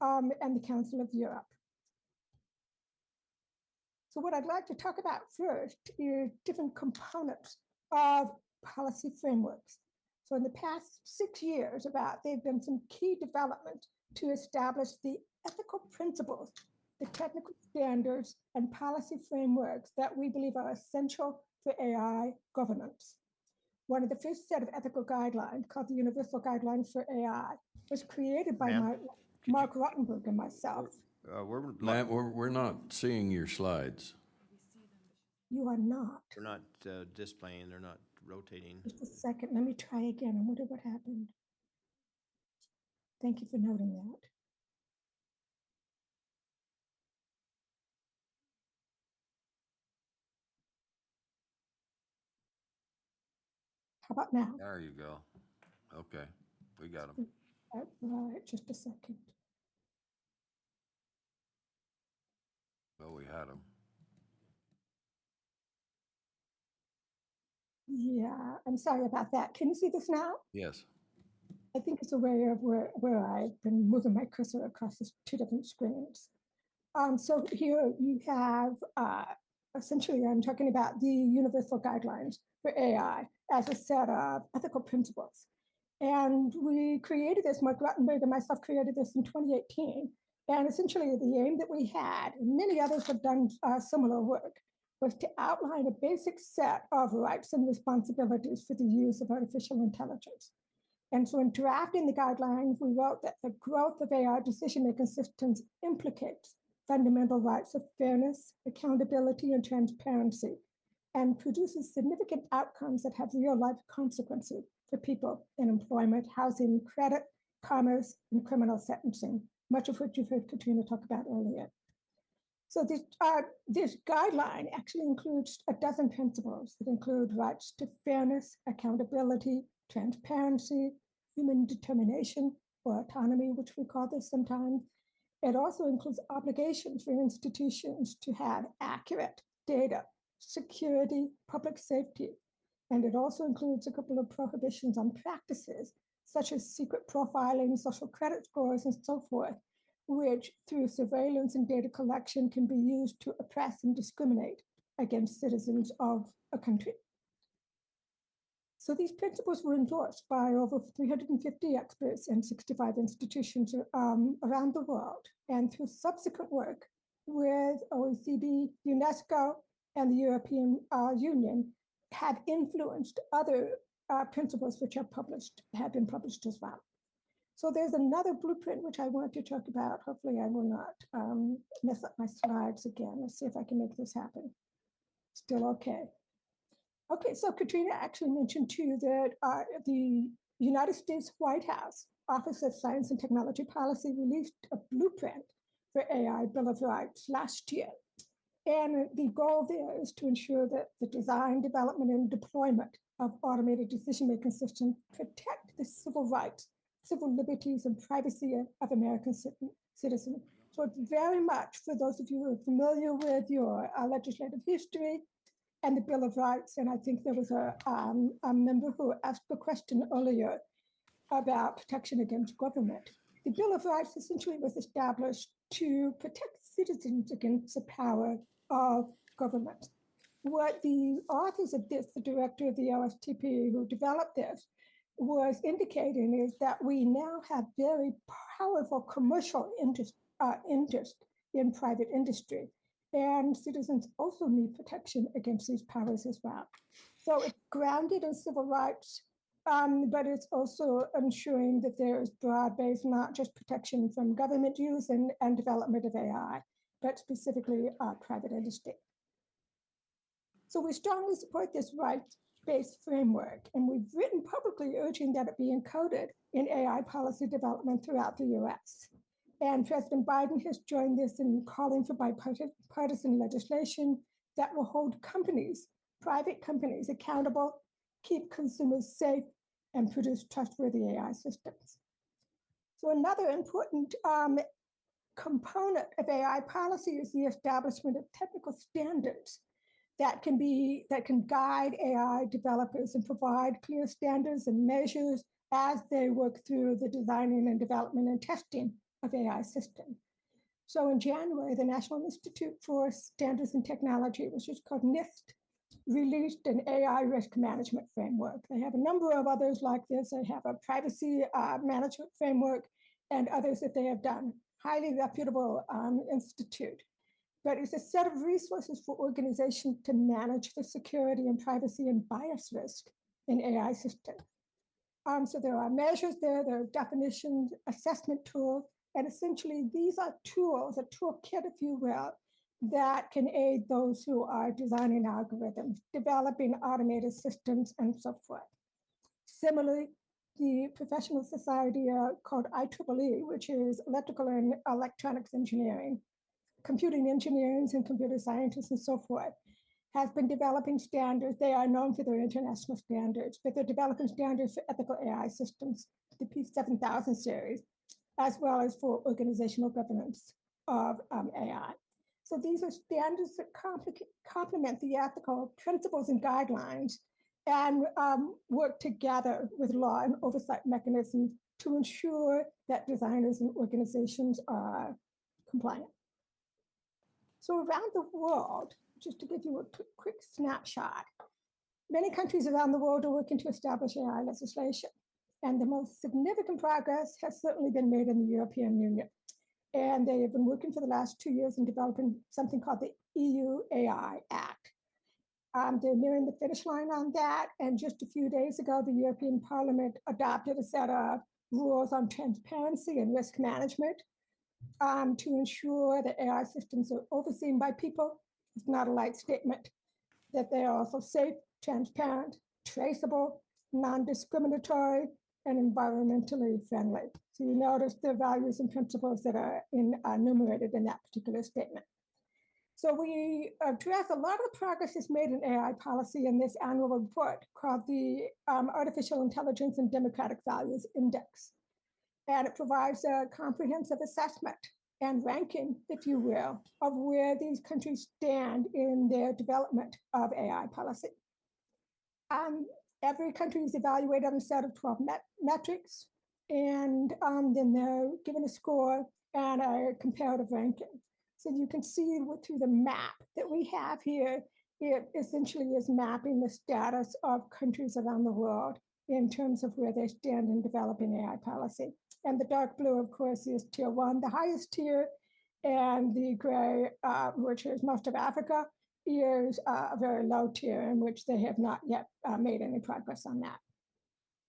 and the Council of Europe. So what I'd like to talk about first is different components of policy frameworks. So in the past 6 years, there have been some key developments to establish the ethical principles, the technical standards, and policy frameworks that we believe are essential for AI governance. One of the first set of ethical guidelines, called the Universal Guidelines for AI, was created by Mark Rottenberg and myself. Ma'am, we're not seeing your slides. You are not. They're not displaying, they're not rotating. Just a second, let me try again. I wonder what happened. Thank you for noting that. How about now? There you go. Okay, we got them. Right, just a second. Well, we had them. Yeah, I'm sorry about that. Can you see this now? Yes. I think it's a way of where I've been moving my cursor across the two different screens. So here you have, essentially I'm talking about the Universal Guidelines for AI as a set of ethical principles. And we created this, Mark Rottenberg and myself created this in 2018. And essentially the aim that we had, and many others have done similar work, was to outline a basic set of rights and responsibilities for the use of artificial intelligence. And so in drafting the guidelines, we wrote that the growth of AI decision-making systems implicates fundamental rights of fairness, accountability, and transparency, and produces significant outcomes that have real-life consequences for people in employment, housing, credit, commerce, and criminal sentencing, much of which you've heard Katrina talk about earlier. So this guideline actually includes a dozen principles that include rights to fairness, accountability, transparency, human determination, or autonomy, which we call this sometimes. It also includes obligations for institutions to have accurate data, security, public safety. And it also includes a couple of prohibitions on practices, such as secret profiling, social credit scores, and so forth, which through surveillance and data collection can be used to oppress and discriminate against citizens of a country. So these principles were endorsed by over 350 experts and 65 institutions around the world. And through subsequent work with OECD, UNESCO, and the European Union have influenced other principles which have been published as well. So there's another blueprint which I want to talk about. Hopefully I will not mess up my slides again. Let's see if I can make this happen. Still okay. Okay, so Katrina actually mentioned too that the United States White House Office of Science and Technology Policy released a blueprint for AI Bill of Rights last year. And the goal there is to ensure that the design, development, and deployment of automated decision-making systems protect the civil rights, civil liberties, and privacy of American citizens. So it's very much, for those of you who are familiar with your legislative history and the Bill of Rights, and I think there was a member who asked a question earlier about protection against government. The Bill of Rights essentially was established to protect citizens against the power of government. What the authors of this, the director of the OSTP who developed this, was indicating is that we now have very powerful commercial interest in private industry. And citizens also need protection against these powers as well. So it's grounded in civil rights, but it's also ensuring that there is broad-based, not just protection from government use and development of AI, but specifically private industry. So we strongly support this rights-based framework, and we've written publicly urging that it be encoded in AI policy development throughout the US. And President Biden has joined this in calling for bipartisan legislation that will hold companies, private companies, accountable, keep consumers safe, and produce trustworthy AI systems. So another important component of AI policy is the establishment of technical standards that can guide AI developers and provide clear standards and measures as they work through the designing and development and testing of AI systems. So in January, the National Institute for Standards and Technology, which is called NIST, released an AI risk management framework. They have a number of others like this. They have a privacy management framework and others that they have done. Highly reputable institute. But it's a set of resources for organizations to manage the security and privacy and bias risk in AI systems. So there are measures there are definitions, assessment tools, and essentially these are tools, a toolkit, if you will, that can aid those who are designing algorithms, developing automated systems, and so forth. Similarly, the professional society called IEEE, which is Electrical and Electronics Engineering, computing engineers and computer scientists and so forth, has been developing standards. They are known for their international standards, but they're developing standards for ethical AI systems, the P7000 series, as well as for organizational governance of AI. So these are standards that complement the ethical principles and guidelines and work together with law and oversight mechanisms to ensure that designers and organizations are compliant. So around the world, just to give you a quick snapshot, many countries around the world are working to establish AI legislation. And the most significant progress has certainly been made in the European Union. And they have been working for the last 2 years in developing something called the EU AI Act. They're nearing the finish line on that. And just a few days ago, the European Parliament adopted a set of rules on transparency and risk management to ensure that AI systems are overseen by people. It's not a light statement. That they are also safe, transparent, traceable, non-discriminatory, and environmentally friendly. So you notice the values and principles that are enumerated in that particular statement. So we address a lot of the progress that's made in AI policy in this annual report called the Artificial Intelligence and Democratic Values Index. And it provides a comprehensive assessment and ranking, if you will, of where these countries stand in their development of AI policy. Every country is evaluated on a set of 12 metrics, and then they're given a score and a comparative ranking. So you can see through the map that we have here, it essentially is mapping the status of countries around the world in terms of where they stand in developing AI policy. And the dark blue, of course, is tier 1, the highest tier, and the gray, which is most of Africa, is a very low tier in which they have not yet made any progress on that.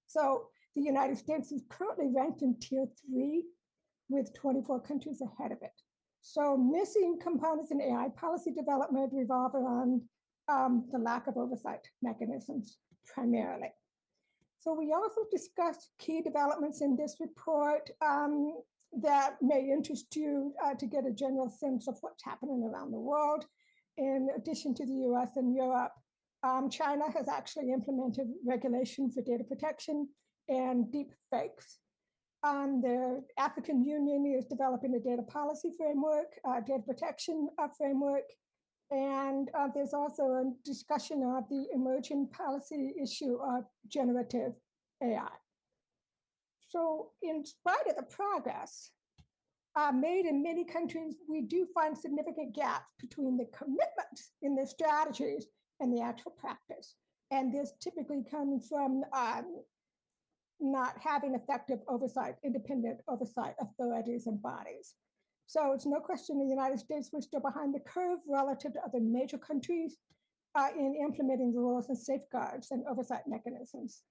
So the United States is currently ranked in tier 3 with 24 countries ahead of it. So missing components in AI policy development revolve around the lack of oversight mechanisms primarily. So we also discussed key developments in this report that may interest you to get a general sense of what's happening around the world. In addition to the US and Europe, China has actually implemented regulation for data protection and deep fakes. The African Union is developing a data policy framework, data protection framework, and there's also a discussion of the emerging policy issue of generative AI. So in spite of the progress, made in many countries, we do find significant gaps between the commitments in the strategies and the actual practice. And this typically comes from not having effective oversight, independent oversight authorities and bodies. So it's no question the United States, we're still behind the curve relative to other major countries in implementing the rules and safeguards and oversight mechanisms.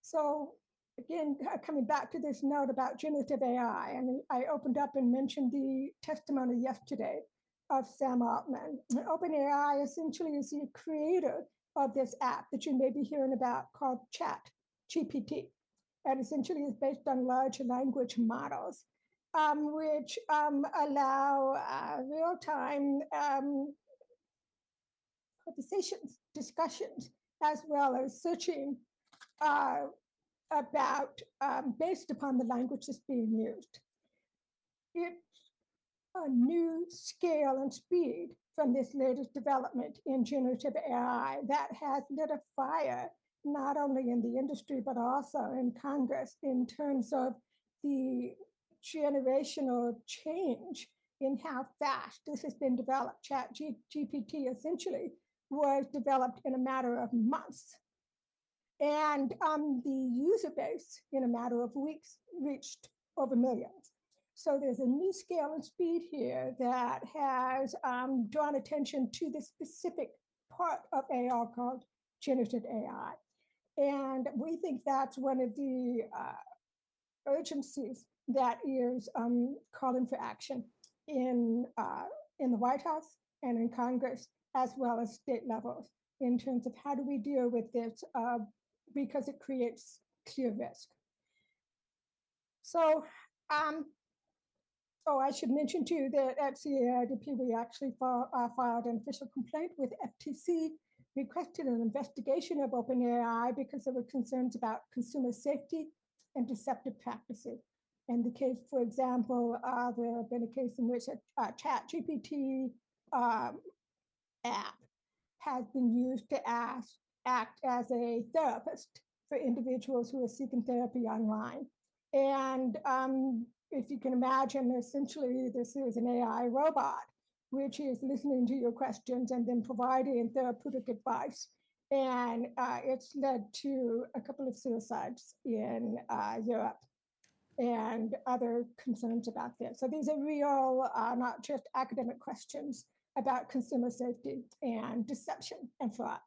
So again, coming back to this note about generative AI, and I opened up and mentioned the testimony yesterday of Sam Altman. OpenAI essentially is the creator of this app that you may be hearing about called Chat GPT. And essentially is based on large language models, which allow real-time conversations, discussions, as well as searching about based upon the language that's being used. It's a new scale and speed from this latest development in generative AI that has lit a fire not only in the industry but also in Congress in terms of the generational change in how fast this has been developed. Chat GPT essentially was developed in a matter of months. And the user base in a matter of weeks reached over millions. So there's a new scale and speed here that has drawn attention to the specific part of AI called generative AI. And we think that's one of the urgencies that is calling for action in the White House and in Congress, as well as state levels, in terms of how do we deal with this because it creates clear risk. So, I should mention too that at CAIDP, we actually filed an official complaint with FTC, requested an investigation of OpenAI because there were concerns about consumer safety and deceptive practices. In the case, for example, there have been a case in which a Chat GPT app has been used to act as a therapist for individuals who are seeking therapy online. And if you can imagine, essentially, this is an AI robot, which is listening to your questions and then providing therapeutic advice. And it's led to a couple of suicides in Europe and other concerns about this. So these are real, not just academic questions about consumer safety and deception and fraud.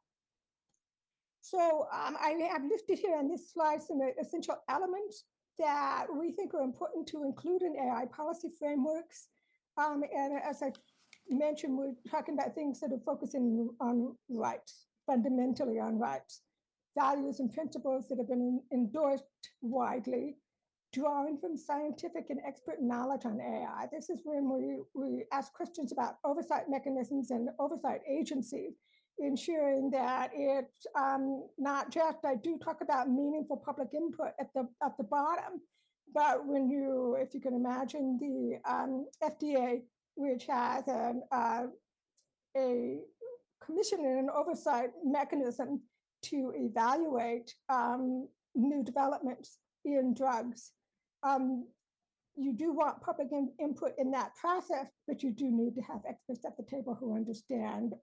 So I have listed here on this slide some essential elements that we think are important to include in AI policy frameworks. And as I mentioned, we're talking about things that are focusing on rights, fundamentally on rights, values and principles that have been endorsed widely, drawing from scientific and expert knowledge on AI. This is when we ask questions about oversight mechanisms and oversight agencies, ensuring that it's not just, I do talk about meaningful public input at the bottom, but when if you can imagine the FDA, which has a commission and an oversight mechanism to evaluate new developments in drugs. You do want public input in that process, but you do need to have experts at the table who understand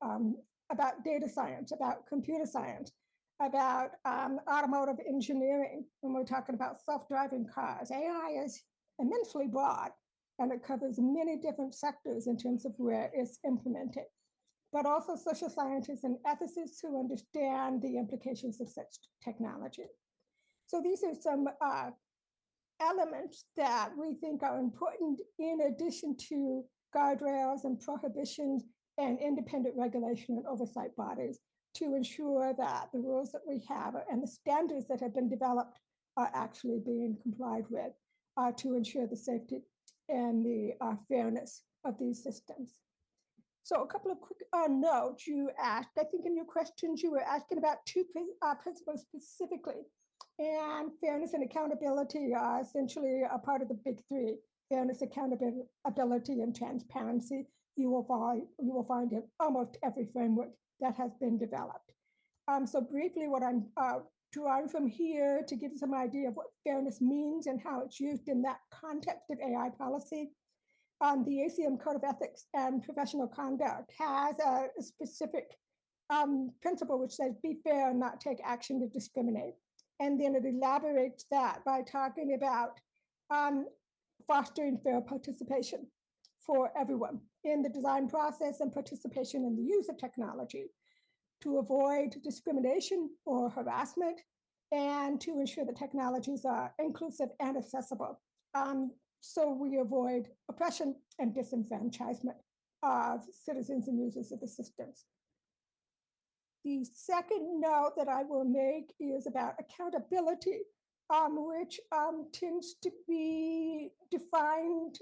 about data science, about computer science, about automotive engineering. When we're talking about self-driving cars, AI is immensely broad, and it covers many different sectors in terms of where it's implemented, but also social scientists and ethicists who understand the implications of such technology. So these are some elements that we think are important in addition to guardrails and prohibitions and independent regulation and oversight bodies to ensure that the rules that we have and the standards that have been developed are actually being complied with to ensure the safety and the fairness of these systems. So a couple of quick notes you asked. I think in your questions you were asking about two principles specifically. And fairness and accountability are essentially a part of the big three: fairness, accountability, and transparency. You will find in almost every framework that has been developed. So briefly, what I'm drawing from here to give you some idea of what fairness means and how it's used in that context of AI policy. The ACM Code of Ethics and Professional Conduct has a specific principle which says be fair and not take action to discriminate. And then it elaborates that by talking about fostering fair participation for everyone in the design process and participation in the use of technology to avoid discrimination or harassment and to ensure that technologies are inclusive and accessible. So we avoid oppression and disenfranchisement of citizens and users of the systems. The second note that I will make is about accountability, which tends to be defined,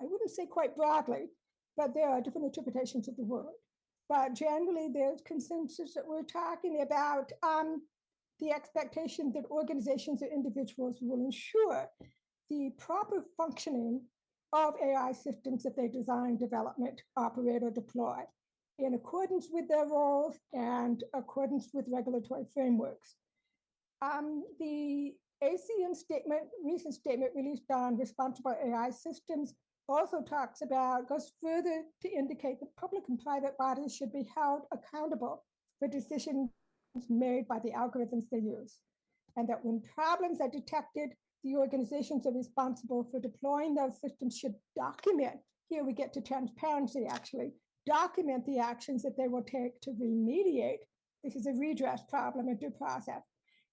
I wouldn't say quite broadly, but there are different interpretations of the word. But generally, there's consensus that we're talking about the expectation that organizations or individuals will ensure the proper functioning of AI systems that they design, development, operate, or deploy in accordance with their roles and accordance with regulatory frameworks. The ACM statement, recent statement released on responsible AI systems, also talks about, goes further to indicate that public and private bodies should be held accountable for decisions made by the algorithms they use. And that when problems are detected, the organizations are responsible for deploying those systems should document, here we get to transparency actually, document the actions that they will take to remediate. This is a redress problem, a due process.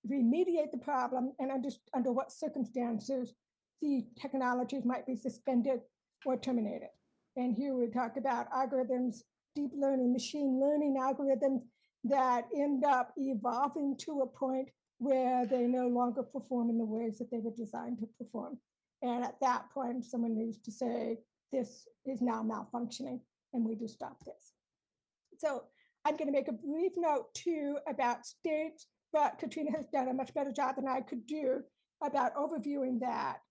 Remediate the problem and under what circumstances the technologies might be suspended or terminated. And here we talk about algorithms, deep learning, machine learning algorithms that end up evolving to a point where they no longer perform in the ways that they were designed to perform. And at that point, someone needs to say, this is now malfunctioning, and we do stop this. So I'm going to make a brief note too about states, but Katrina has done a much better job than I could do about overviewing that.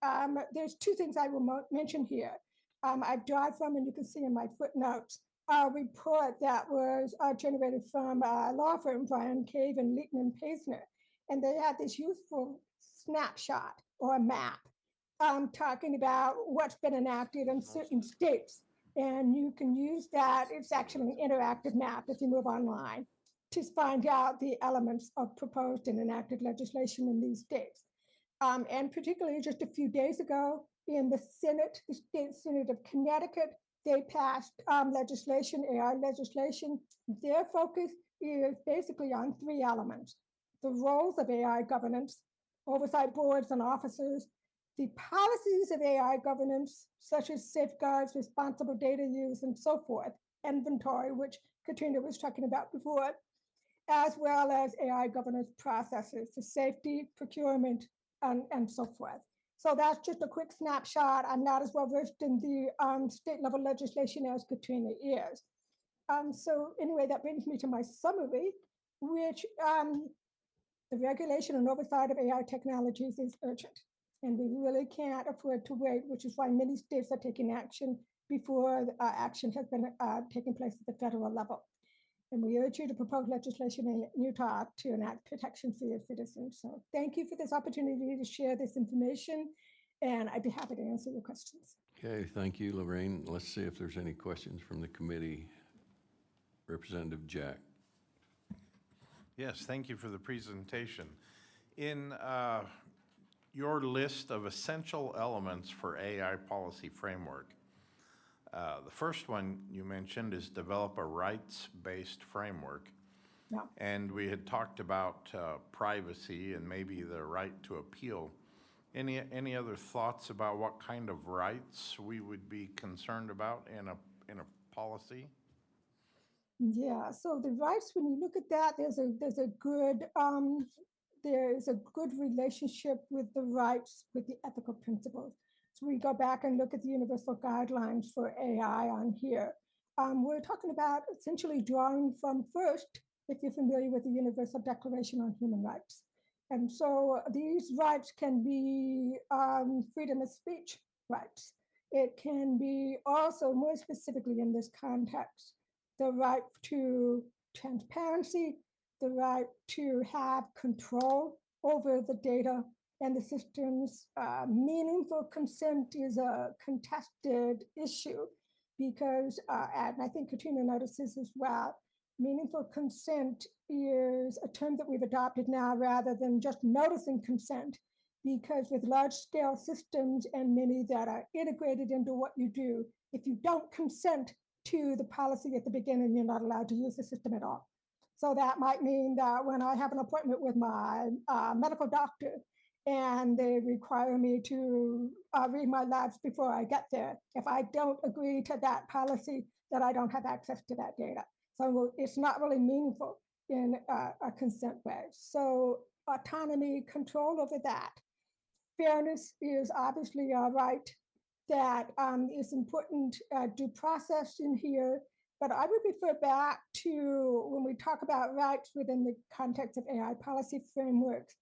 There's two things I will mention here. I've drawn from, and you can see in my footnotes, a report that was generated from a law firm, Brian Cave and Leighton and Paisner. And they had this useful snapshot or a map talking about what's been enacted in certain states. And you can use that. It's actually an interactive map if you move online to find out the elements of proposed and enacted legislation in these states. And particularly just a few days ago in the Senate, the State Senate of Connecticut, they passed legislation, AI legislation. Their focus is basically on three elements: the roles of AI governance, oversight boards and officers, the policies of AI governance, such as safeguards, responsible data use, and so forth, inventory, which Katrina was talking about before, as well as AI governance processes for safety, procurement, and so forth. So that's just a quick snapshot. I'm not as well versed in the state level legislation as Katrina is. So anyway, that brings me to my summary, which the regulation and oversight of AI technologies is urgent. And we really can't afford to wait, which is why many states are taking action before action has been taking place at the federal level. And we urge you to propose legislation in Utah to enact protections for your citizens. So thank you for this opportunity to share this information, and I'd be happy to answer your questions. Okay, thank you, Lorraine. Let's see if there's any questions from the committee. Representative Jack. Yes, thank you for the presentation. In your list of essential elements for AI policy framework, the first one you mentioned is develop a rights-based framework. Yeah. And we had talked about privacy and maybe the right to appeal. Any other thoughts about what kind of rights we would be concerned about in a policy? Yeah, so the rights, when you look at that, there's a good relationship with the rights with the ethical principles. So we go back and look at the universal guidelines for AI on here. We're talking about essentially drawing from first, if you're familiar with the Universal Declaration on Human Rights. And so these rights can be freedom of speech rights. It can be also more specifically in this context, the right to transparency, the right to have control over the data and the systems. Meaningful consent is a contested issue because, and I think Katrina notices as well, meaningful consent is a term that we've adopted now rather than just noticing consent, because with large scale systems and many that are integrated into what you do, if you don't consent to the policy at the beginning, you're not allowed to use the system at all. So that might mean that when I have an appointment with my medical doctor and they require me to read my labs before I get there, if I don't agree to that policy, that I don't have access to that data. So it's not really meaningful in a consent way. So autonomy, control over that. Fairness is obviously a right that is important, due process in here. But I would refer back to when we talk about rights within the context of AI policy frameworks.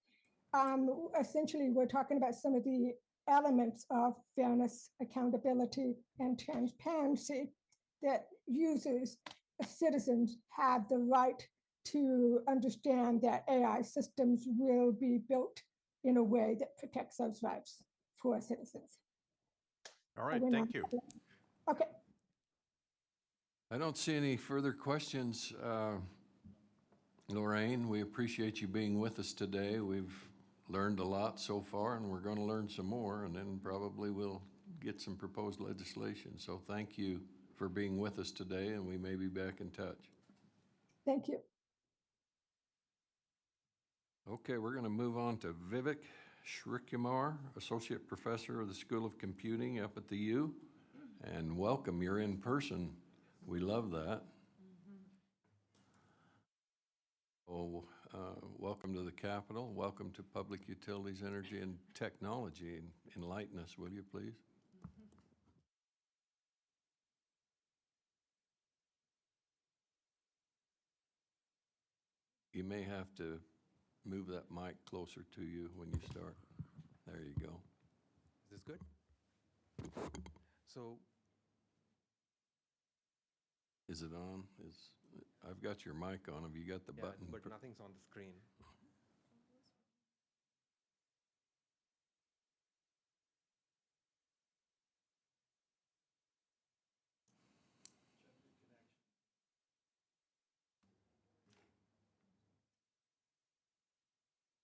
Essentially, we're talking about some of the elements of fairness, accountability, and transparency that users, citizens, have the right to understand that AI systems will be built in a way that protects those rights for citizens. All right, thank you. Okay. I don't see any further questions. Lorraine, we appreciate you being with us today. We've learned a lot so far, and we're going to learn some more, and then probably we'll get some proposed legislation. So thank you for being with us today, and we may be back in touch. Thank you. Okay, we're going to move on to Vivek Shrikumar, Associate Professor of the School of Computing up at the U. And welcome, you're in person. We love that. Oh, welcome to the Capitol. Welcome to Public Utilities, Energy, and Technology. Enlighten us, will you, please? You may have to move that mic closer to you when you start. There you go. Is this good? So, Is it on? I've got your mic on. Have you got the yeah, button? but nothing's on the screen.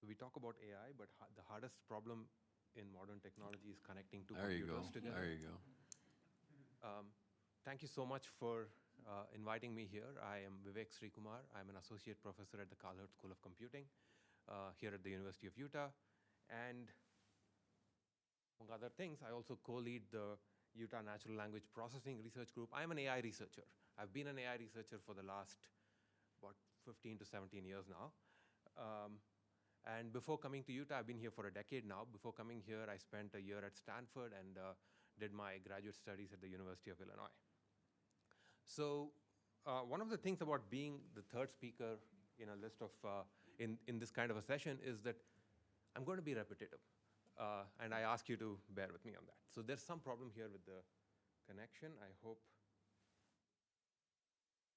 We talk about AI, but the hardest problem in modern technology is connecting two computers together. There you go. Thank you so much for inviting me here. I am Vivek Srikumar. I'm an associate professor at the Calhoun School of Computing here at the University of Utah. And among other things, I also co-lead the Utah Natural Language Processing Research Group. I'm an AI researcher. I've been an AI researcher for the last about 15 to 17 years now. And before coming to Utah, I've been here for a decade now. Before coming here, I spent a year at Stanford and did my graduate studies at the University of Illinois. So one of the things about being the third speaker in a list of, in this kind of a session is that I'm going to be repetitive. And I ask you to bear with me on that. So there's some problem here with the connection. I hope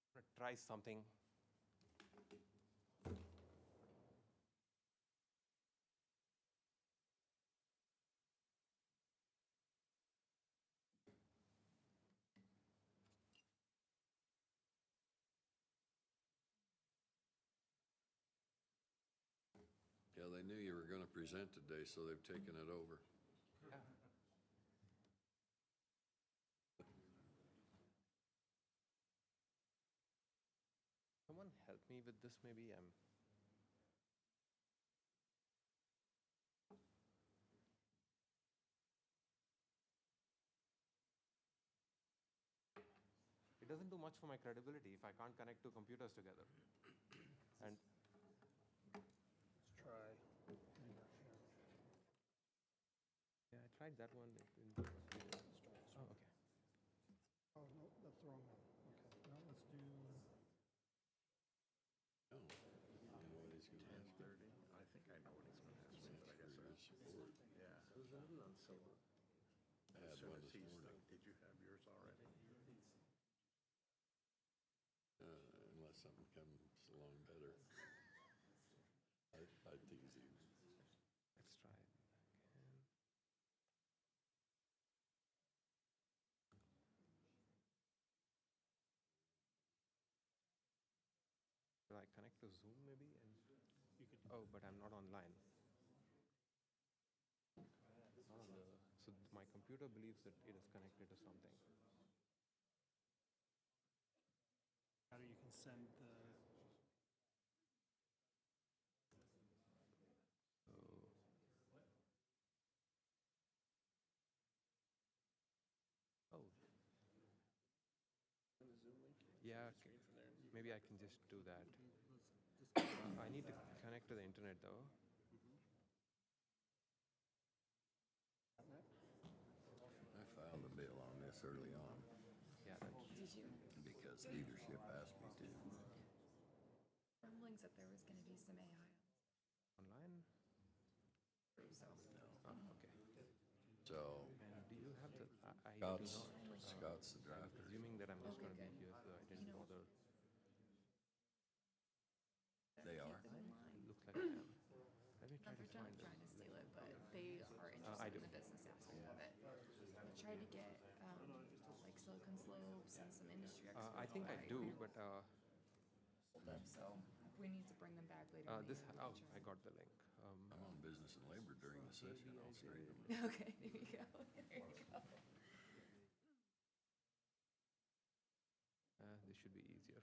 I'm going to try something. Yeah, they knew you were going to present today, so they've taken it over. Yeah. Someone help me with this, maybe? It doesn't do much for my credibility if I can't connect two computers together. And Let's try. yeah, I tried that one. It didn't do much. Oh, okay. Oh, no, that's the wrong one. Okay, now let's do. Oh, you know what he's going to ask you? 10:30. I think I know what he's going to ask me, but I guess For your support. yeah. So I had as soon one as this he's morning. done, did you have yours already? Unless something comes along better. Oh, but I'm not online. Not on the, so my computer believes that it is connected to something. How do you can send the, Oh. Yeah, maybe I can just do that. I need to connect to the internet though. I filed a bill on this early on Yeah, that's Did you? because leadership asked me to. Rumblings that there was gonna be some AI online. so. Oh, okay. So And do you have the? I do Scott's, not. Scott's the drafter. Assuming that I'm just Okay, going to be good. here, so I didn't bother. They are. Keep them in line. Looks like I am. Let me try Not to they're find trying it. to steal it, but they are I interested do. in the business aspect of it. I tried to get, like Silicon Slopes and some industry experts. I think I that do, know but hold up, so we need to bring them back later in the this. year. Oh, I got the link. I'm on business and labor during the session. I'll straighten them. Okay, there you go, there you go. This should be easier.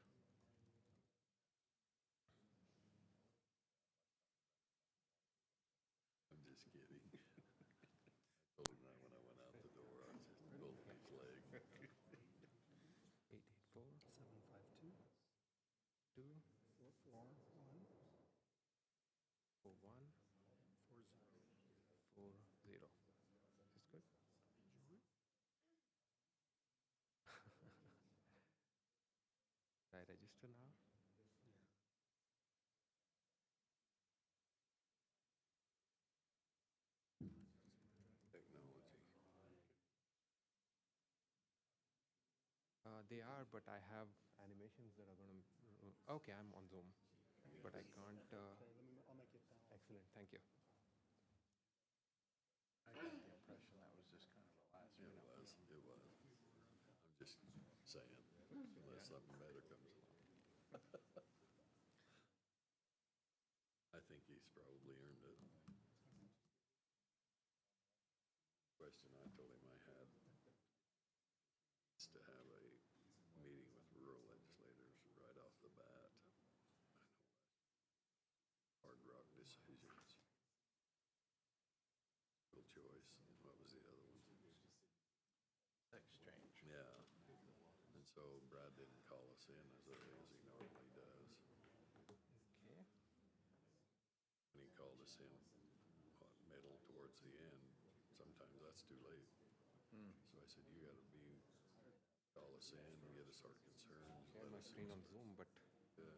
I'm just kidding. I told him that when I went out the door. I was just pulling his leg. 884 752 2 441 41 40. 40. Is this good? Did I register now? Technology. They are, but I have animations that are going to. Okay, I'm on Zoom, but I can't. I'll make it down. Excellent, thank you. I got the impression that was just kind of the last It minute. was. It was. I'm just saying, unless something better comes along. I think he's probably earned it. Question I told him I had is to have a meeting with rural legislators right off the bat. I know hard rock decisions. School choice. What was the other one? Exchange. Yeah. And so Brad didn't call us in as early as he normally does. Okay. And he called us in, what, middle towards the end. Sometimes that's too late. So I said, you gotta call us in and get us our concerns. Share let my us screen on express- Zoom, but Good.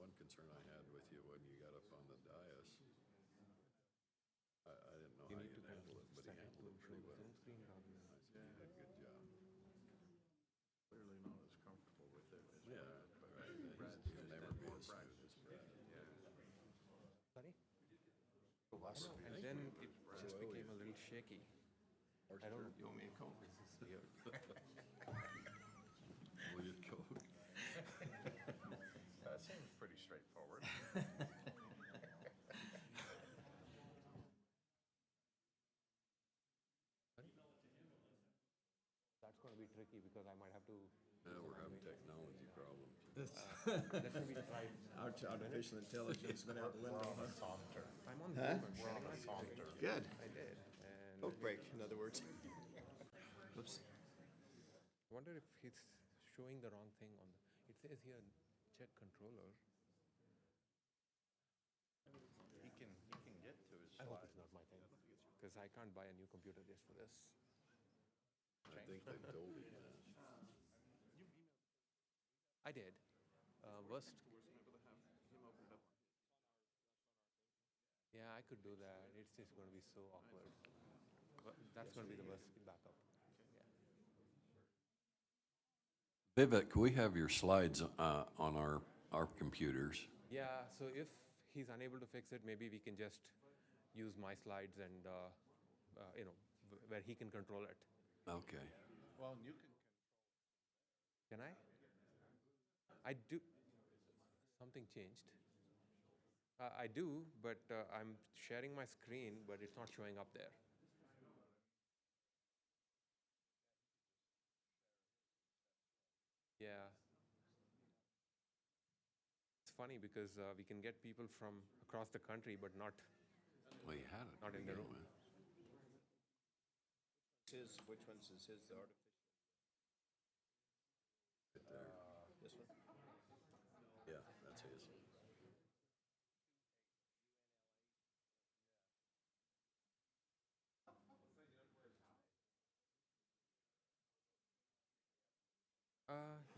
One concern I had with you when you got up on the dais, I didn't know you how need to you'd handle it, but he set it handled it to pretty show the well. Zoom screen rather than. I said, you did a good job. Clearly not as comfortable with it as Yeah, Brad, but right. Brad's He'll just never had be more as smooth practice. as Brad. Yeah. Sorry? Well, I know, and then it just became a little shaky. I don't know. You owe me a Coke. This is weird. Will you go? That seems pretty straightforward. That's going to be tricky because I might have to. Yeah, we're having technology problems. Let me try. Artificial intelligence went out the window. I'm on Zoom. I'm sharing my screen. Good. I did. And Coke break, in other words. Oops. I wonder if it's showing the wrong thing on the. It says here, check controller. He can get to his I hope slides. it's not my thing because I can't buy a new computer just for this. I think they told him that. I did. Worst. Yeah, I could do that. It's just going to be so awkward. But that's going to be the worst backup. Yeah. Vivek, we have your slides on our computers. Yeah. So if he's unable to fix it, maybe we can just use my slides and where he can control it. Okay. Well, you can Can I? I do. Something changed. I do, but I'm sharing my screen, but it's not showing up there. Yeah. It's funny because we can get people from across the country, but not Well, you had it. not to in the begin room. with. Which one's is his, the artificial? Right there. This one? Yeah, that's his.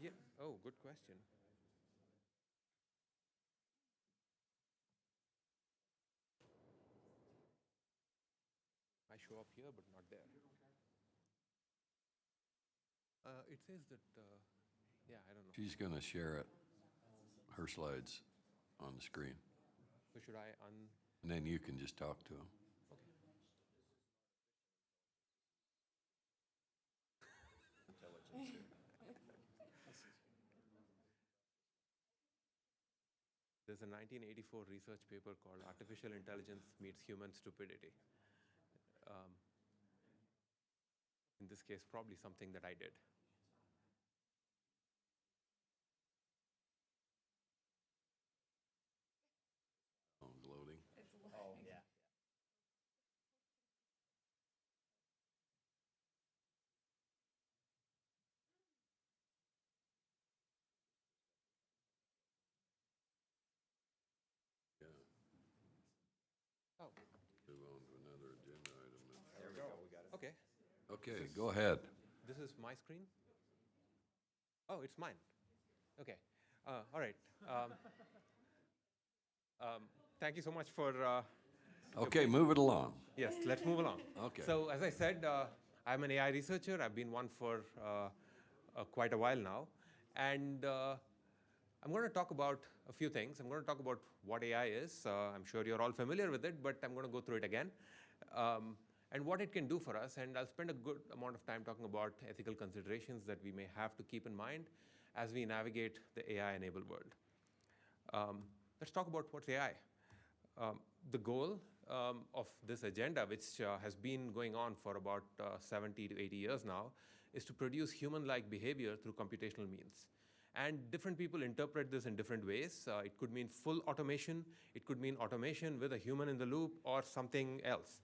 Yeah. Oh, good question. I show up here, but not there. It says that, yeah, I don't know. She's going to share it, her slides, on the screen. So should I And then you can just talk to him. Intelligence here. There's a 1984 research paper called Artificial Intelligence Meets Human Stupidity. In this case, probably something that I did. Oh, loading. Oh, yeah. Yeah. Oh. Move on to another agenda item. There we go, we got it. Okay. Okay, go ahead. This is my screen? Oh, it's mine. Okay. All right. Thank you so much for. Okay, move it along. Yes, let's move along. Okay. So, as I said, I'm an AI researcher. I've been one for quite a while now. And I'm going to talk about a few things. I'm going to talk about what AI is. I'm sure you're all familiar with it, but I'm going to go through it again. And what it can do for us. And I'll spend a good amount of time talking about ethical considerations that we may have to keep in mind as we navigate the AI-enabled world. Let's talk about what's AI. The goal of this agenda, which has been going on for about 70 to 80 years now, is to produce human-like behavior through computational means. And different people interpret this in different ways. It could mean full automation. It could mean automation with a human in the loop or something else.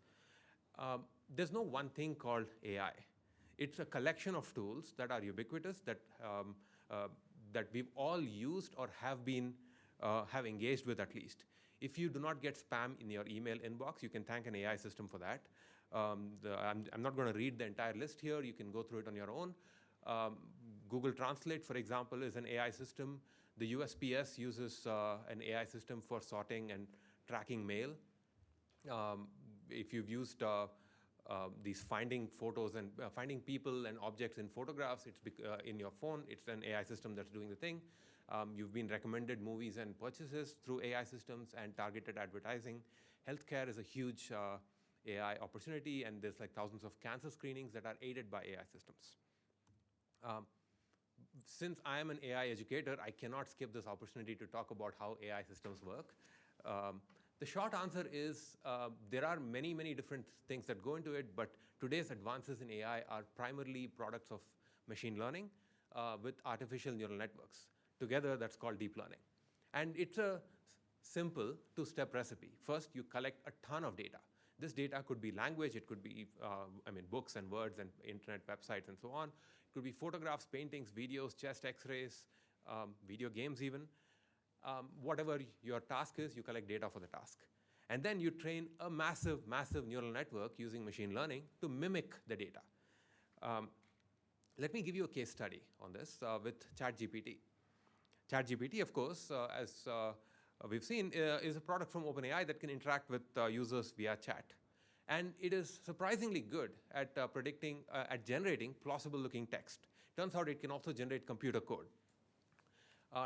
There's no one thing called AI. It's a collection of tools that are ubiquitous, that we've all used or have engaged with at least. If you do not get spam in your email inbox, you can thank an AI system for that. I'm not going to read the entire list here. You can go through it on your own. Google Translate, for example, is an AI system. The USPS uses an AI system for sorting and tracking mail. If you've used these finding photos and finding people and objects in photographs, it's in your phone. It's an AI system that's doing the thing. You've been recommended movies and purchases through AI systems and targeted advertising. Healthcare is a huge AI opportunity, and there's like thousands of cancer screenings that are aided by AI systems. Since I am an AI educator, I cannot skip this opportunity to talk about how AI systems work. The short answer is there are many, many different things that go into it, but today's advances in AI are primarily products of machine learning with artificial neural networks. Together, that's called deep learning. And it's a simple two-step recipe. First, you collect a ton of data. This data could be language, it could be books and words and internet websites and so on. It could be photographs, paintings, videos, chest x-rays, video games even. Whatever your task is, you collect data for the task. And then you train a massive, massive neural network using machine learning to mimic the data. Let me give you a case study on this with ChatGPT. ChatGPT, of course, as we've seen, is a product from OpenAI that can interact with users via chat. And it is surprisingly good at generating plausible-looking text. Turns out it can also generate computer code.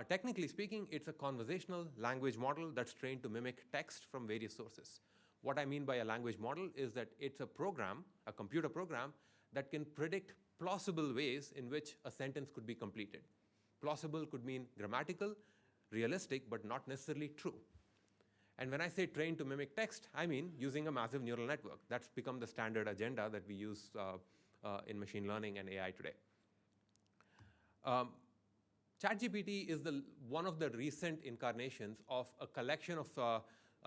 Technically speaking, it's a conversational language model that's trained to mimic text from various sources. What I mean by a language model is that it's a program, a computer program, that can predict plausible ways in which a sentence could be completed. Plausible could mean grammatical, realistic, but not necessarily true. And when I say trained to mimic text, I mean using a massive neural network. That's become the standard agenda that we use in machine learning and AI today. ChatGPT is one of the recent incarnations of a collection of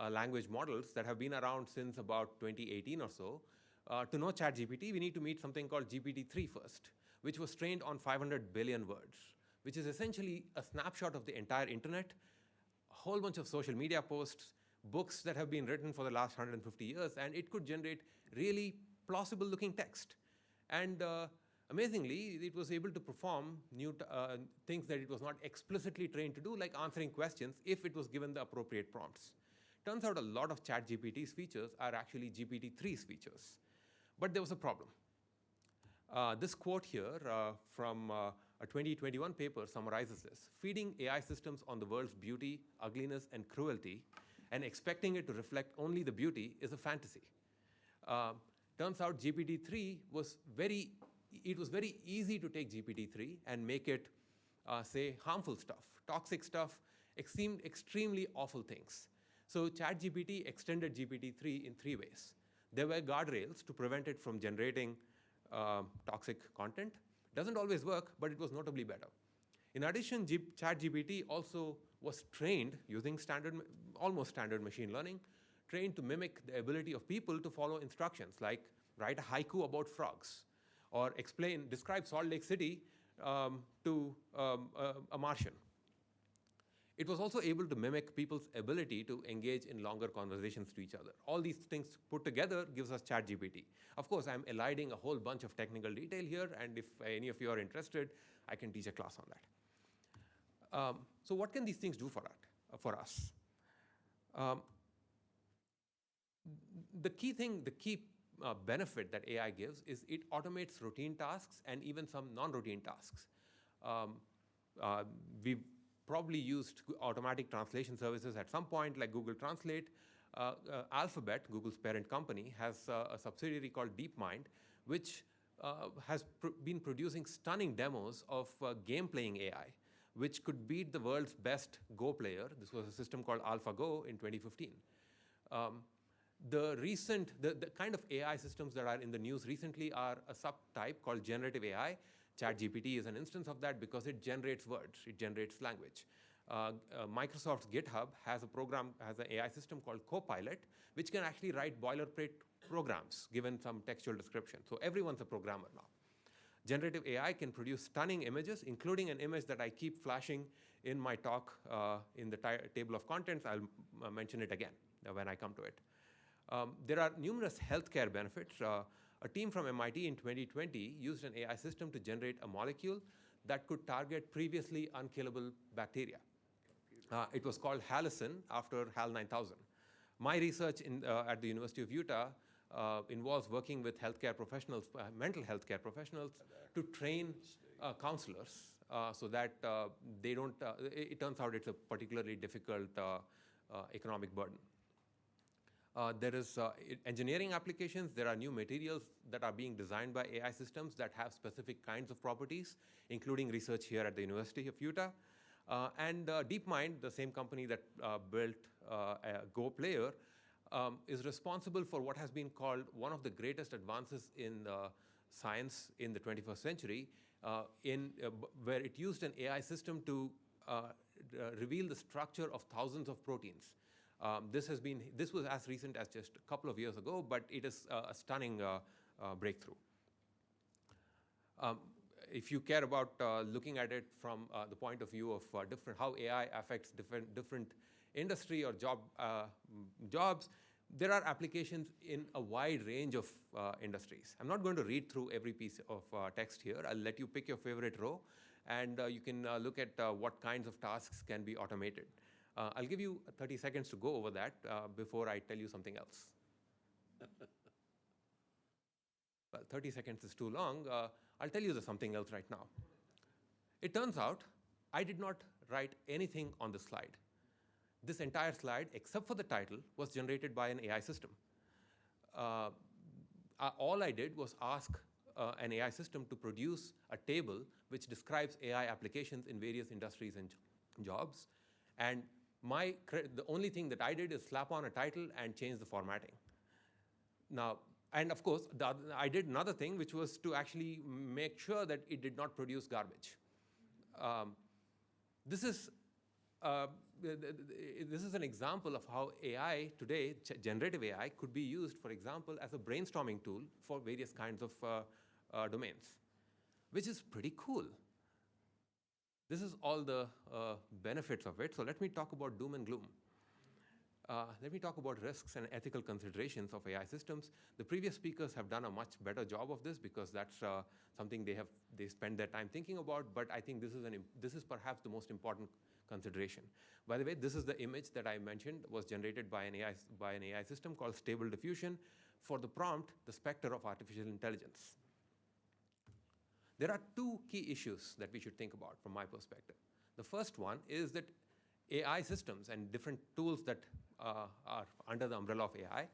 language models that have been around since about 2018 or so. To know ChatGPT, we need to meet something called GPT-3 first, which was trained on 500 billion words, which is essentially a snapshot of the entire internet, a whole bunch of social media posts, books that have been written for the last 150 years, and it could generate really plausible-looking text. And amazingly, it was able to perform new things that it was not explicitly trained to do, like answering questions if it was given the appropriate prompts. Turns out a lot of ChatGPT's features are actually GPT-3's features. But there was a problem. This quote here from a 2021 paper summarizes this. Feeding AI systems on the world's beauty, ugliness, and cruelty, and expecting it to reflect only the beauty is a fantasy. Turns out GPT-3 was very easy to take GPT-3 and make it say harmful stuff, toxic stuff, extremely awful things. So ChatGPT extended GPT-3 in 3 ways. There were guardrails to prevent it from generating toxic content. Doesn't always work, but it was notably better. In addition, ChatGPT also was trained using almost standard machine learning, trained to mimic the ability of people to follow instructions, like write a haiku about frogs, or describe Salt Lake City to a Martian. It was also able to mimic people's ability to engage in longer conversations to each other. All these things put together gives us ChatGPT. Of course, I'm eliding a whole bunch of technical detail here, and if any of you are interested, I can teach a class on that. So what can these things do for us? The key benefit that AI gives is it automates routine tasks and even some non-routine tasks. We've probably used automatic translation services at some point, like Google Translate. Alphabet, Google's parent company, has a subsidiary called DeepMind, which has been producing stunning demos of game-playing AI, which could beat the world's best Go player. This was a system called AlphaGo in 2015. The kind of AI systems that are in the news recently are a subtype called generative AI. ChatGPT is an instance of that because it generates words, it generates language. Microsoft's GitHub has an AI system called Copilot, which can actually write boilerplate programs given some textual description. So everyone's a programmer now. Generative AI can produce stunning images, including an image that I keep flashing in my talk in the table of contents. I'll mention it again when I come to it. There are numerous healthcare benefits. A team from MIT in 2020 used an AI system to generate a molecule that could target previously unkillable bacteria. It was called Halicin after HAL 9000. My research at the University of Utah involves working with healthcare professionals, mental healthcare professionals, to train counselors so that they don't, it turns out it's a particularly difficult economic burden. There is engineering applications. There are new materials that are being designed by AI systems that have specific kinds of properties, including research here at the University of Utah. And DeepMind, the same company that built a Go player, is responsible for what has been called one of the greatest advances in science in the 21st century, where it used an AI system to reveal the structure of thousands of proteins. This was as recent as just a couple of years ago, but it is a stunning breakthrough. If you care about looking at it from the point of view of how AI affects different industry or jobs, there are applications in a wide range of industries. I'm not going to read through every piece of text here. I'll let you pick your favorite row, and you can look at what kinds of tasks can be automated. I'll give you 30 seconds to go over that before I tell you something else. Well, 30 seconds is too long. I'll tell you something else right now. It turns out I did not write anything on the slide. This entire slide, except for the title, was generated by an AI system. All I did was ask an AI system to produce a table which describes AI applications in various industries and jobs. And the only thing that I did is slap on a title and change the formatting. Now, and of course, I did another thing, which was to actually make sure that it did not produce garbage. This is an example of how AI today, generative AI, could be used, for example, as a brainstorming tool for various kinds of domains, which is pretty cool. This is all the benefits of it. So let me talk about doom and gloom. Let me talk about risks and ethical considerations of AI systems. The previous speakers have done a much better job of this because that's something they spend their time thinking about. But I think this is perhaps the most important consideration. By the way, this is the image that I mentioned was generated by an AI system called Stable Diffusion for the prompt, the specter of artificial intelligence. There are two key issues that we should think about from my perspective. The first one is that AI systems and different tools that are under the umbrella of AI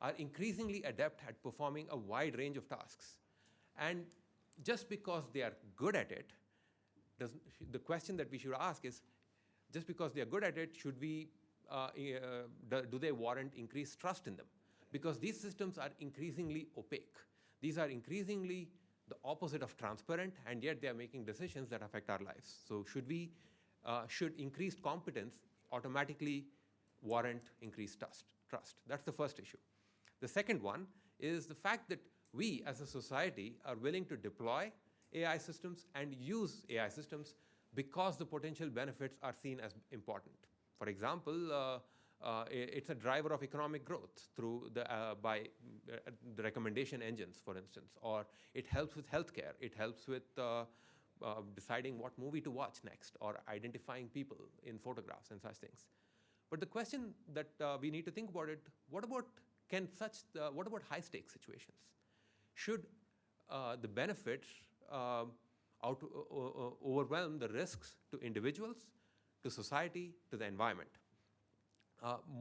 are increasingly adept at performing a wide range of tasks. And just because they are good at it, the question that we should ask is, just because they are good at it, do they warrant increased trust in them? Because these systems are increasingly opaque. These are increasingly the opposite of transparent, and yet they are making decisions that affect our lives. So should increased competence automatically warrant increased trust? That's the first issue. The second one is the fact that we as a society are willing to deploy AI systems and use AI systems because the potential benefits are seen as important. For example, it's a driver of economic growth through by the recommendation engines, for instance, or it helps with healthcare. It helps with deciding what movie to watch next, or identifying people in photographs and such things. But the question that we need to think about it: what about high-stakes situations? Should the benefits overwhelm the risks to individuals, to society, to the environment?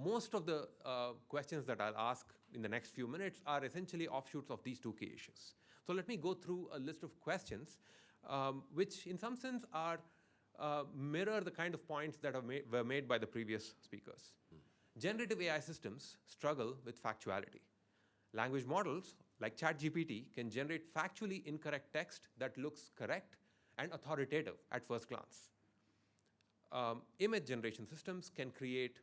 Most of the questions that I'll ask in the next few minutes are essentially offshoots of these two key issues. So let me go through a list of questions which in some sense are mirror the kind of points that were made by the previous speakers. Generative AI systems struggle with factuality. Language models like ChatGPT can generate factually incorrect text that looks correct and authoritative at first glance. Image generation systems can create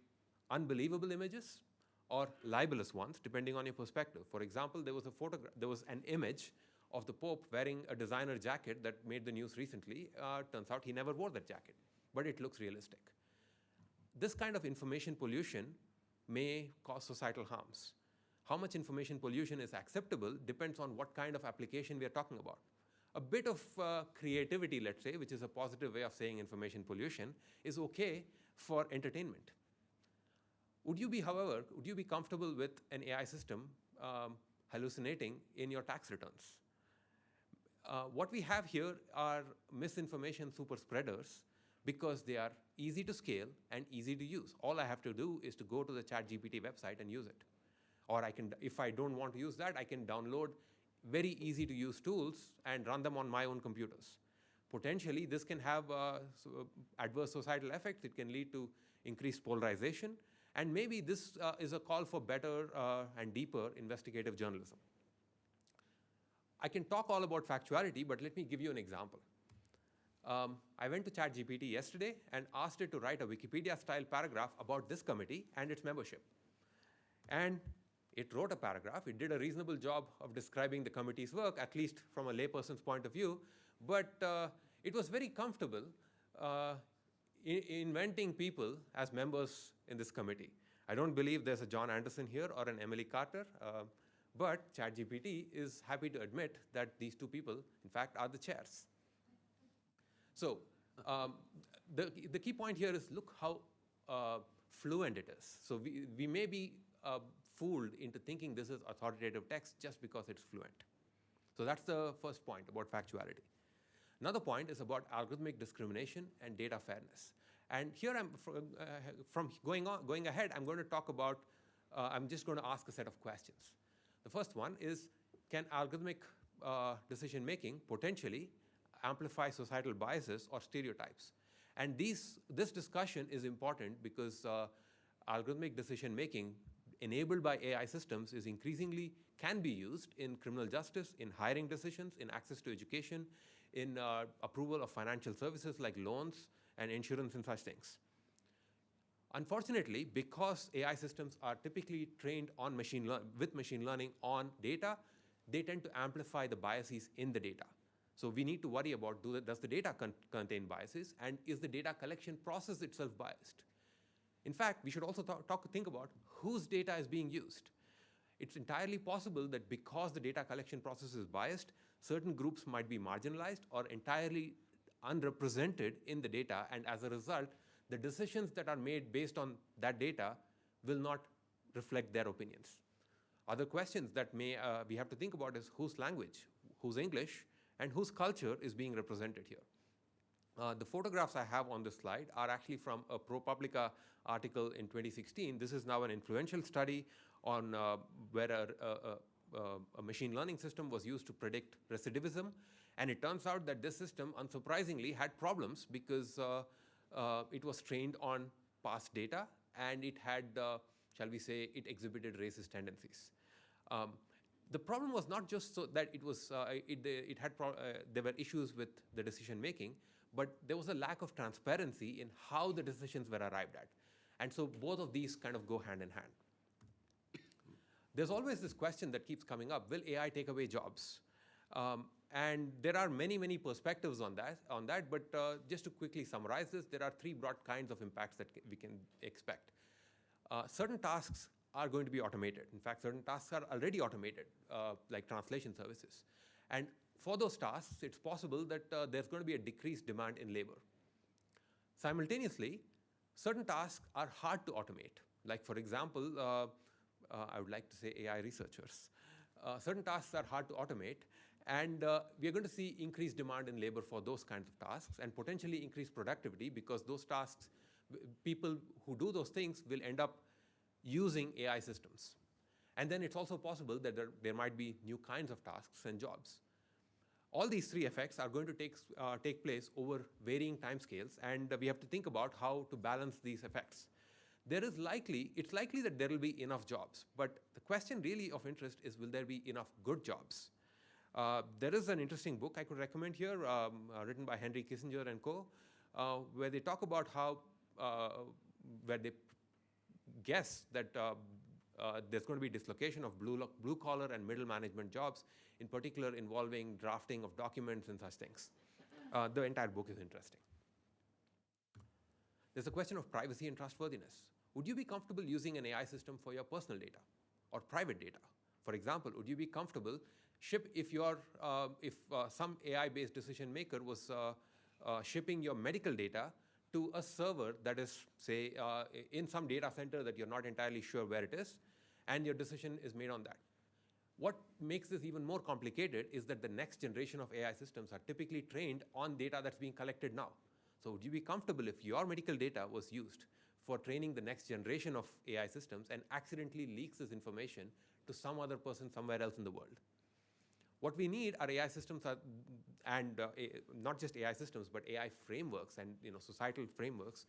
unbelievable images or libelous ones, depending on your perspective. For example, there was an image of the Pope wearing a designer jacket that made the news recently. Turns out he never wore that jacket, but it looks realistic. This kind of information pollution may cause societal harms. How much information pollution is acceptable depends on what kind of application we are talking about. A bit of creativity, let's say, which is a positive way of saying information pollution, is okay for entertainment. However, would you be comfortable with an AI system hallucinating in your tax returns? What we have here are misinformation super spreaders because they are easy to scale and easy to use. All I have to do is to go to the ChatGPT website and use it. Or if I don't want to use that, I can download very easy to use tools and run them on my own computers. Potentially, this can have adverse societal effects. It can lead to increased polarization. And maybe this is a call for better and deeper investigative journalism. I can talk all about factuality, but let me give you an example. I went to ChatGPT yesterday and asked it to write a Wikipedia-style paragraph about this committee and its membership. And it wrote a paragraph. It did a reasonable job of describing the committee's work, at least from a layperson's point of view. But it was very comfortable inventing people as members in this committee. I don't believe there's a John Anderson here or an Emily Carter, but ChatGPT is happy to admit that these two people, in fact, are the chairs. So the key point here is look how fluent it is. So we may be fooled into thinking this is authoritative text just because it's fluent. So that's the first point about factuality. Another point is about algorithmic discrimination and data fairness. And here from going ahead, I'm going to talk about, I'm just going to ask a set of questions. The first one is, can algorithmic decision-making potentially amplify societal biases or stereotypes? And this discussion is important because algorithmic decision making enabled by AI systems is increasingly can be used in criminal justice, in hiring decisions, in access to education, in approval of financial services like loans and insurance and such things. Unfortunately, because AI systems are typically trained on with machine learning on data, they tend to amplify the biases in the data. So we need to worry about does the data contain biases, and is the data collection process itself biased? In fact, we should also think about whose data is being used. It's entirely possible that because the data collection process is biased, certain groups might be marginalized or entirely unrepresented in the data, and as a result, the decisions that are made based on that data will not reflect their opinions. Other questions that we have to think about is whose language, whose English, and whose culture is being represented here. The photographs I have on this slide are actually from a ProPublica article in 2016. This is now an influential study on where a machine learning system was used to predict recidivism. And it turns out that this system, unsurprisingly, had problems because it was trained on past data, and it had, shall we say, it exhibited racist tendencies. The problem was not just so that it was there were issues with the decision making, but there was a lack of transparency in how the decisions were arrived at. And so both of these kind of go hand in hand. There's always this question that keeps coming up: will AI take away jobs? And there are many, many perspectives on that. But just to quickly summarize this, there are three broad kinds of impacts that we can expect. Certain tasks are going to be automated. In fact, certain tasks are already automated, like translation services. And for those tasks, it's possible that there's going to be a decreased demand in labor. Simultaneously, certain tasks are hard to automate. Like, for example, I would like to say AI researchers. Certain tasks are hard to automate, and we are going to see increased demand in labor for those kinds of tasks, and potentially increased productivity, because those tasks, people who do those things will end up using AI systems. And then it's also possible that there might be new kinds of tasks and jobs. All these three effects are going to take place over varying timescales, and we have to think about how to balance these effects. It's likely that there will be enough jobs, but the question really of interest is, will there be enough good jobs? There is an interesting book I could recommend here, written by Henry Kissinger and co., where they talk about how, where they guess that there's going to be dislocation of blue-collar and middle management jobs, in particular involving drafting of documents and such things. The entire book is interesting. There's a question of privacy and trustworthiness. Would you be comfortable using an AI system for your personal data or private data? For example, would you be comfortable if some AI-based decision maker was shipping your medical data to a server that is, say, in some data center that you're not entirely sure where it is, and your decision is made on that? What makes this even more complicated is that the next generation of AI systems are typically trained on data that's being collected now. So would you be comfortable if your medical data was used for training the next generation of AI systems and accidentally leaks this information to some other person somewhere else in the world? What we need are AI systems, and not just AI systems, but AI frameworks and societal frameworks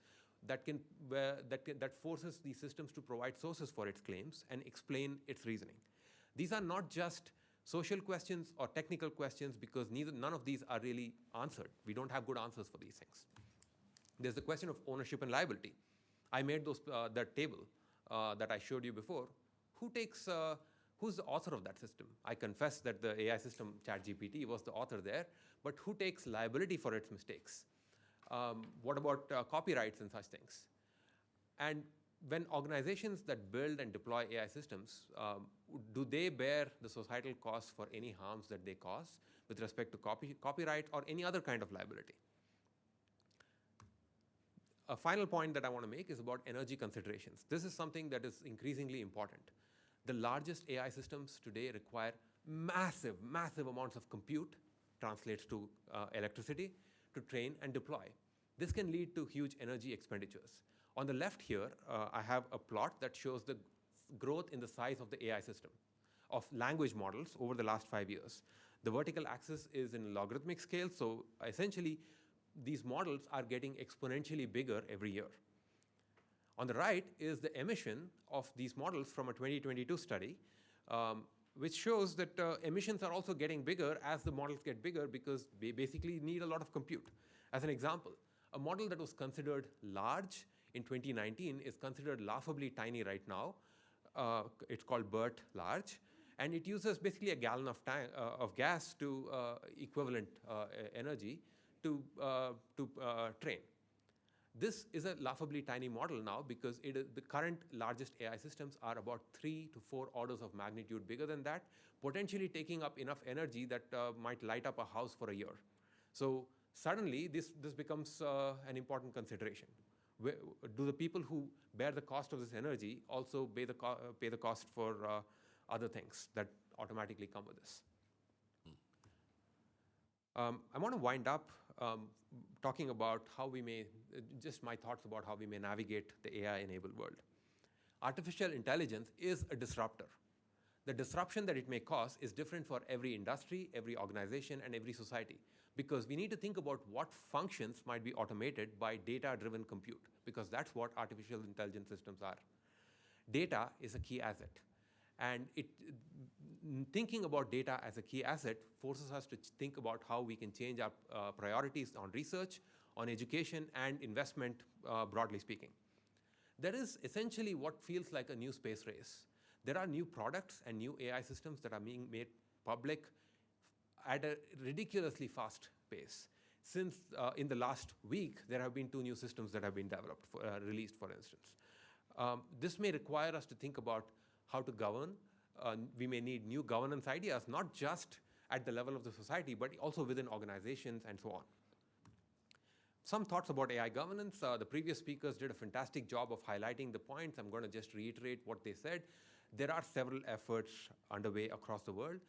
that forces these systems to provide sources for its claims and explain its reasoning. These are not just social questions or technical questions, because none of these are really answered. We don't have good answers for these things. There's the question of ownership and liability. I made that table that I showed you before. Who's the author of that system? I confess that the AI system, ChatGPT, was the author there, but who takes liability for its mistakes? What about copyrights and such things? And when organizations that build and deploy AI systems, do they bear the societal costs for any harms that they cause with respect to copyright or any other kind of liability? A final point that I want to make is about energy considerations. This is something that is increasingly important. The largest AI systems today require massive, massive amounts of compute, translates to electricity, to train and deploy. This can lead to huge energy expenditures. On the left here, I have a plot that shows the growth in the size of the AI system, of language models over the last 5 years. The vertical axis is in logarithmic scale, so essentially these models are getting exponentially bigger every year. On the right is the emission of these models from a 2022 study, which shows that emissions are also getting bigger as the models get bigger because they basically need a lot of compute. As an example, a model that was considered large in 2019 is considered laughably tiny right now. It's called BERT large, and it uses basically a gallon of gas to equivalent energy to train. This is a laughably tiny model now because the current largest AI systems are about 3 to 4 orders of magnitude bigger than that, potentially taking up enough energy that might light up a house for a year. So suddenly, this becomes an important consideration. Do the people who bear the cost of this energy also pay the cost for other things that automatically come with this? I want to wind up talking about how we may, just my thoughts about how we may navigate the AI-enabled world. Artificial intelligence is a disruptor. The disruption that it may cause is different for every industry, every organization, and every society, because we need to think about what functions might be automated by data-driven compute, because that's what artificial intelligence systems are. Data is a key asset. And thinking about data as a key asset forces us to think about how we can change our priorities on research, on education, and investment, broadly speaking. There is essentially what feels like a new space race. There are new products and new AI systems that are being made public at a ridiculously fast pace. Since in the last week, there have been 2 new systems that have been developed, released, for instance. This may require us to think about how to govern. We may need new governance ideas, not just at the level of the society, but also within organizations and so on. Some thoughts about AI governance. The previous speakers did a fantastic job of highlighting the points. I'm going to just reiterate what they said. There are several efforts underway across the world.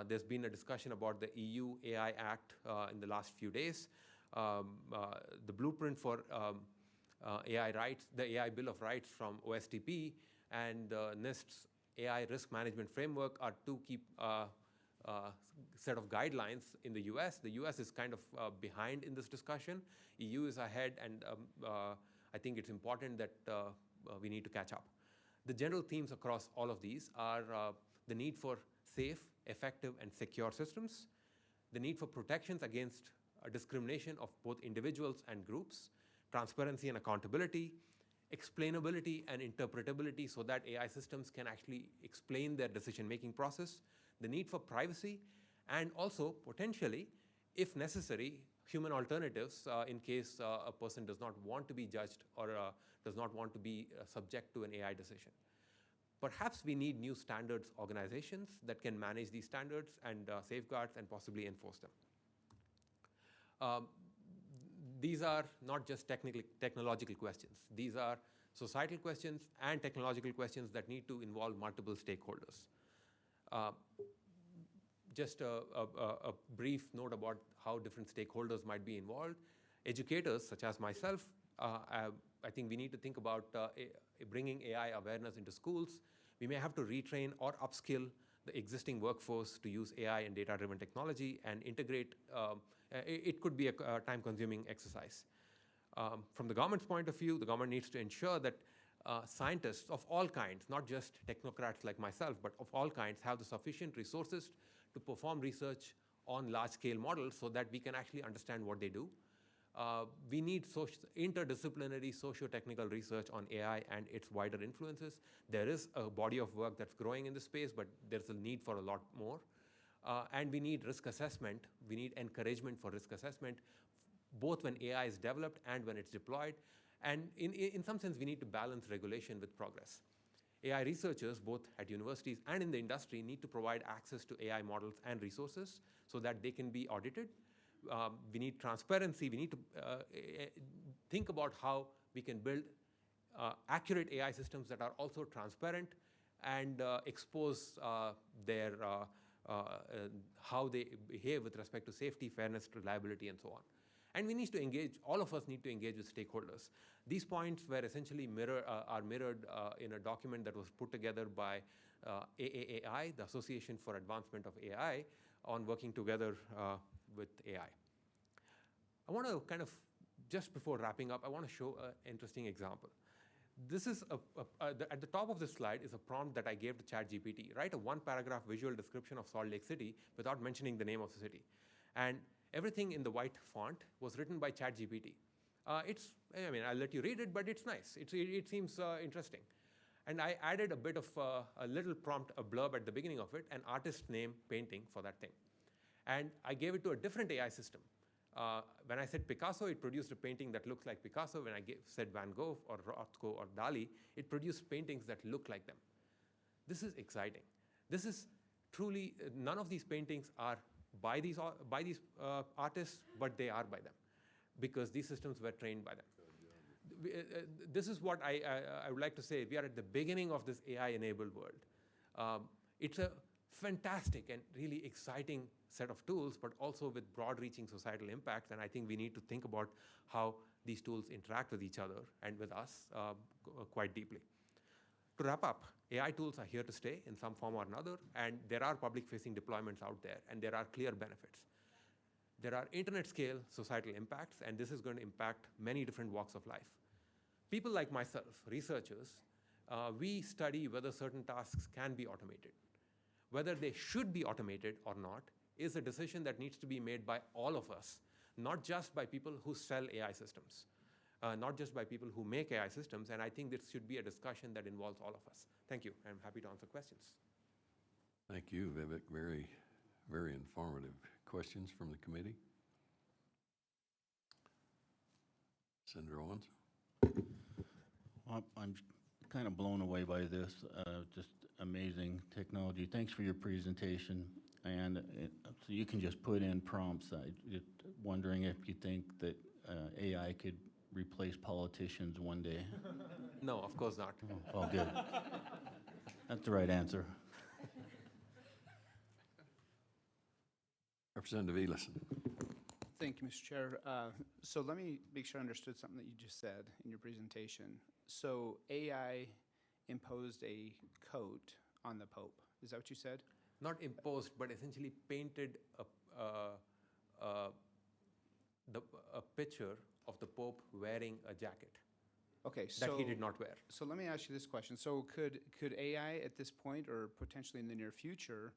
There's been a discussion about the EU AI Act in the last few days. The blueprint for AI rights, the AI Bill of Rights from OSTP, and NIST's AI Risk Management Framework are 2 key set of guidelines in the US. The US is kind of behind in this discussion. EU is ahead, and I think it's important that we need to catch up. The general themes across all of these are the need for safe, effective, and secure systems, the need for protections against discrimination of both individuals and groups, transparency and accountability, explainability and interpretability so that AI systems can actually explain their decision-making process, the need for privacy, and also, potentially, if necessary, human alternatives in case a person does not want to be judged or does not want to be subject to an AI decision. Perhaps we need new standards organizations that can manage these standards and safeguards and possibly enforce them. These are not just technological questions. These are societal questions and technological questions that need to involve multiple stakeholders. Just a brief note about how different stakeholders might be involved. Educators, such as myself, I think we need to think about bringing AI awareness into schools. We may have to retrain or upskill the existing workforce to use AI and data-driven technology and integrate. It could be a time-consuming exercise. From the government's point of view, the government needs to ensure that scientists of all kinds, not just technocists like myself, but of all kinds, have the sufficient resources to perform research on large-scale models so that we can actually understand what they do. We need interdisciplinary socio-technical research on AI and its wider influences. There is a body of work that's growing in this space, but there's a need for a lot more. And we need risk assessment. We need encouragement for risk assessment, both when AI is developed and when it's deployed. And in some sense, we need to balance regulation with progress. AI researchers, both at universities and in the industry, need to provide access to AI models and resources so that they can be audited. We need transparency. We need to think about how we can build accurate AI systems that are also transparent and expose how they behave with respect to safety, fairness, reliability, and so on. And we need to engage, all of us need to engage with stakeholders. These points were essentially are mirrored in a document that was put together by AAAI, the Association for Advancement of AI, on working together with AI. I want to kind of, just before wrapping up, I want to show an interesting example. This is at the top of this slide is a prompt that I gave to ChatGPT. Write a one-paragraph visual description of Salt Lake City without mentioning the name of the city. And everything in the white font was written by ChatGPT. I mean, I'll let you read it, but it's nice. It seems interesting. And I added a bit of a little prompt, a blurb at the beginning of it, an artist name painting for that thing. And I gave it to a different AI system. When I said Picasso, it produced a painting that looks like Picasso. When I said Van Gogh or Rothko or Dali, it produced paintings that look like them. This is exciting. This is truly, none of these paintings are by these artists, but they are by them, because these systems were trained by them. This is what I would like to say. We are at the beginning of this AI-enabled world. It's a fantastic and really exciting set of tools, but also with broad-reaching societal impacts. And I think we need to think about how these tools interact with each other and with us quite deeply. To wrap up, AI tools are here to stay in some form or another, and there are public-facing deployments out there, and there are clear benefits. There are internet-scale societal impacts, and this is going to impact many different walks of life. People like myself, researchers, we study whether certain tasks can be automated. Whether they should be automated or not is a decision that needs to be made by all of us, not just by people who sell AI systems, not just by people who make AI systems. And I think this should be a discussion that involves all of us. Thank you. I'm happy to answer questions. Thank you, Vivek. Very, very informative. Questions from the committee? Senator Owens? I'm kind of blown away by this, just amazing technology. Thanks for your presentation. And so you can just put in prompts. Just wondering if you think that AI could replace politicians one day. No, of course not. Oh, good. That's the right answer. Representative Elison. Thank you, Mr. Chair. So let me make sure I understood something that you just said in your presentation. So AI imposed a coat on the Pope. Is that what you said? Not imposed, but essentially painted a picture of the Pope wearing a jacket. Okay, that he did not wear. So let me ask you this question. So could AI at this point, or potentially in the near future,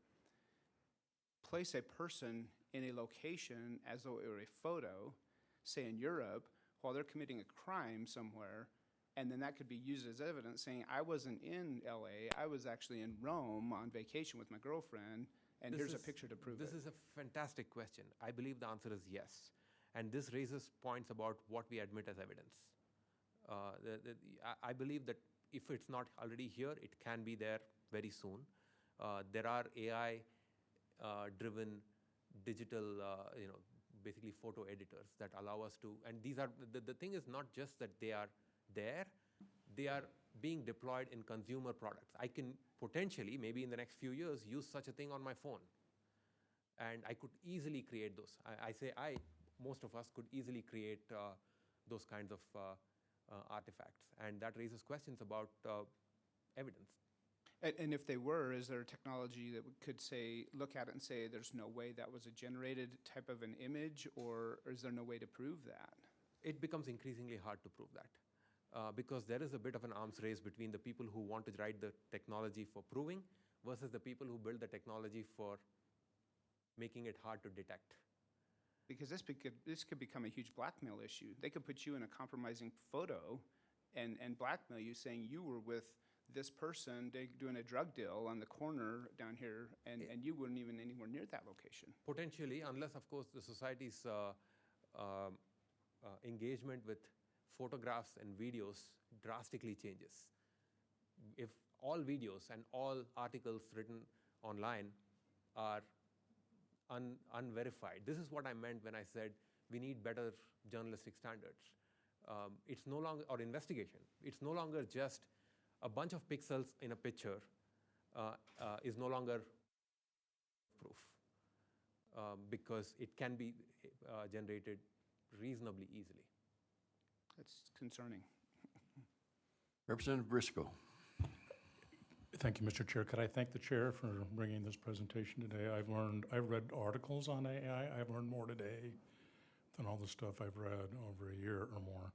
place a person in a location as though it were a photo, say in Europe, while they're committing a crime somewhere, and then that could be used as evidence saying, I wasn't in LA, I was actually in Rome on vacation with my girlfriend, and here's a picture to prove it. This is a fantastic question. I believe the answer is yes. And this raises points about what we admit as evidence. I believe that if it's not already here, it can be there very soon. There are AI-driven digital, basically photo editors that allow us to, and these are, the thing is not just that they are there, they are being deployed in consumer products. I can potentially, maybe in the next few years, use such a thing on my phone. And I could easily create those. Most of us could easily create those kinds of artifacts. And that raises questions about evidence. And if they were, is there a technology that could say, look at it and say, there's no way that was a generated type of an image, or is there no way to prove that? It becomes increasingly hard to prove that. Because there is a bit of an arms race between the people who want to write the technology for proving versus the people who build the technology for making it hard to detect. Because this could become a huge blackmail issue. They could put you in a compromising photo and blackmail you, saying you were with this person doing a drug deal on the corner down here, and you weren't even anywhere near that location. Potentially, unless, of course, the society's engagement with photographs and videos drastically changes. If all videos and all articles written online are unverified, this is what I meant when I said we need better journalistic standards. It's no longer, or investigation, it's no longer just a bunch of pixels in a picture is no longer proof because it can be generated reasonably easily. That's concerning. Representative Briscoe. Thank you, Mr. Chair. Could I thank the chair for bringing this presentation today? I've read articles on AI. I've learned more today than all the stuff I've read over a year or more.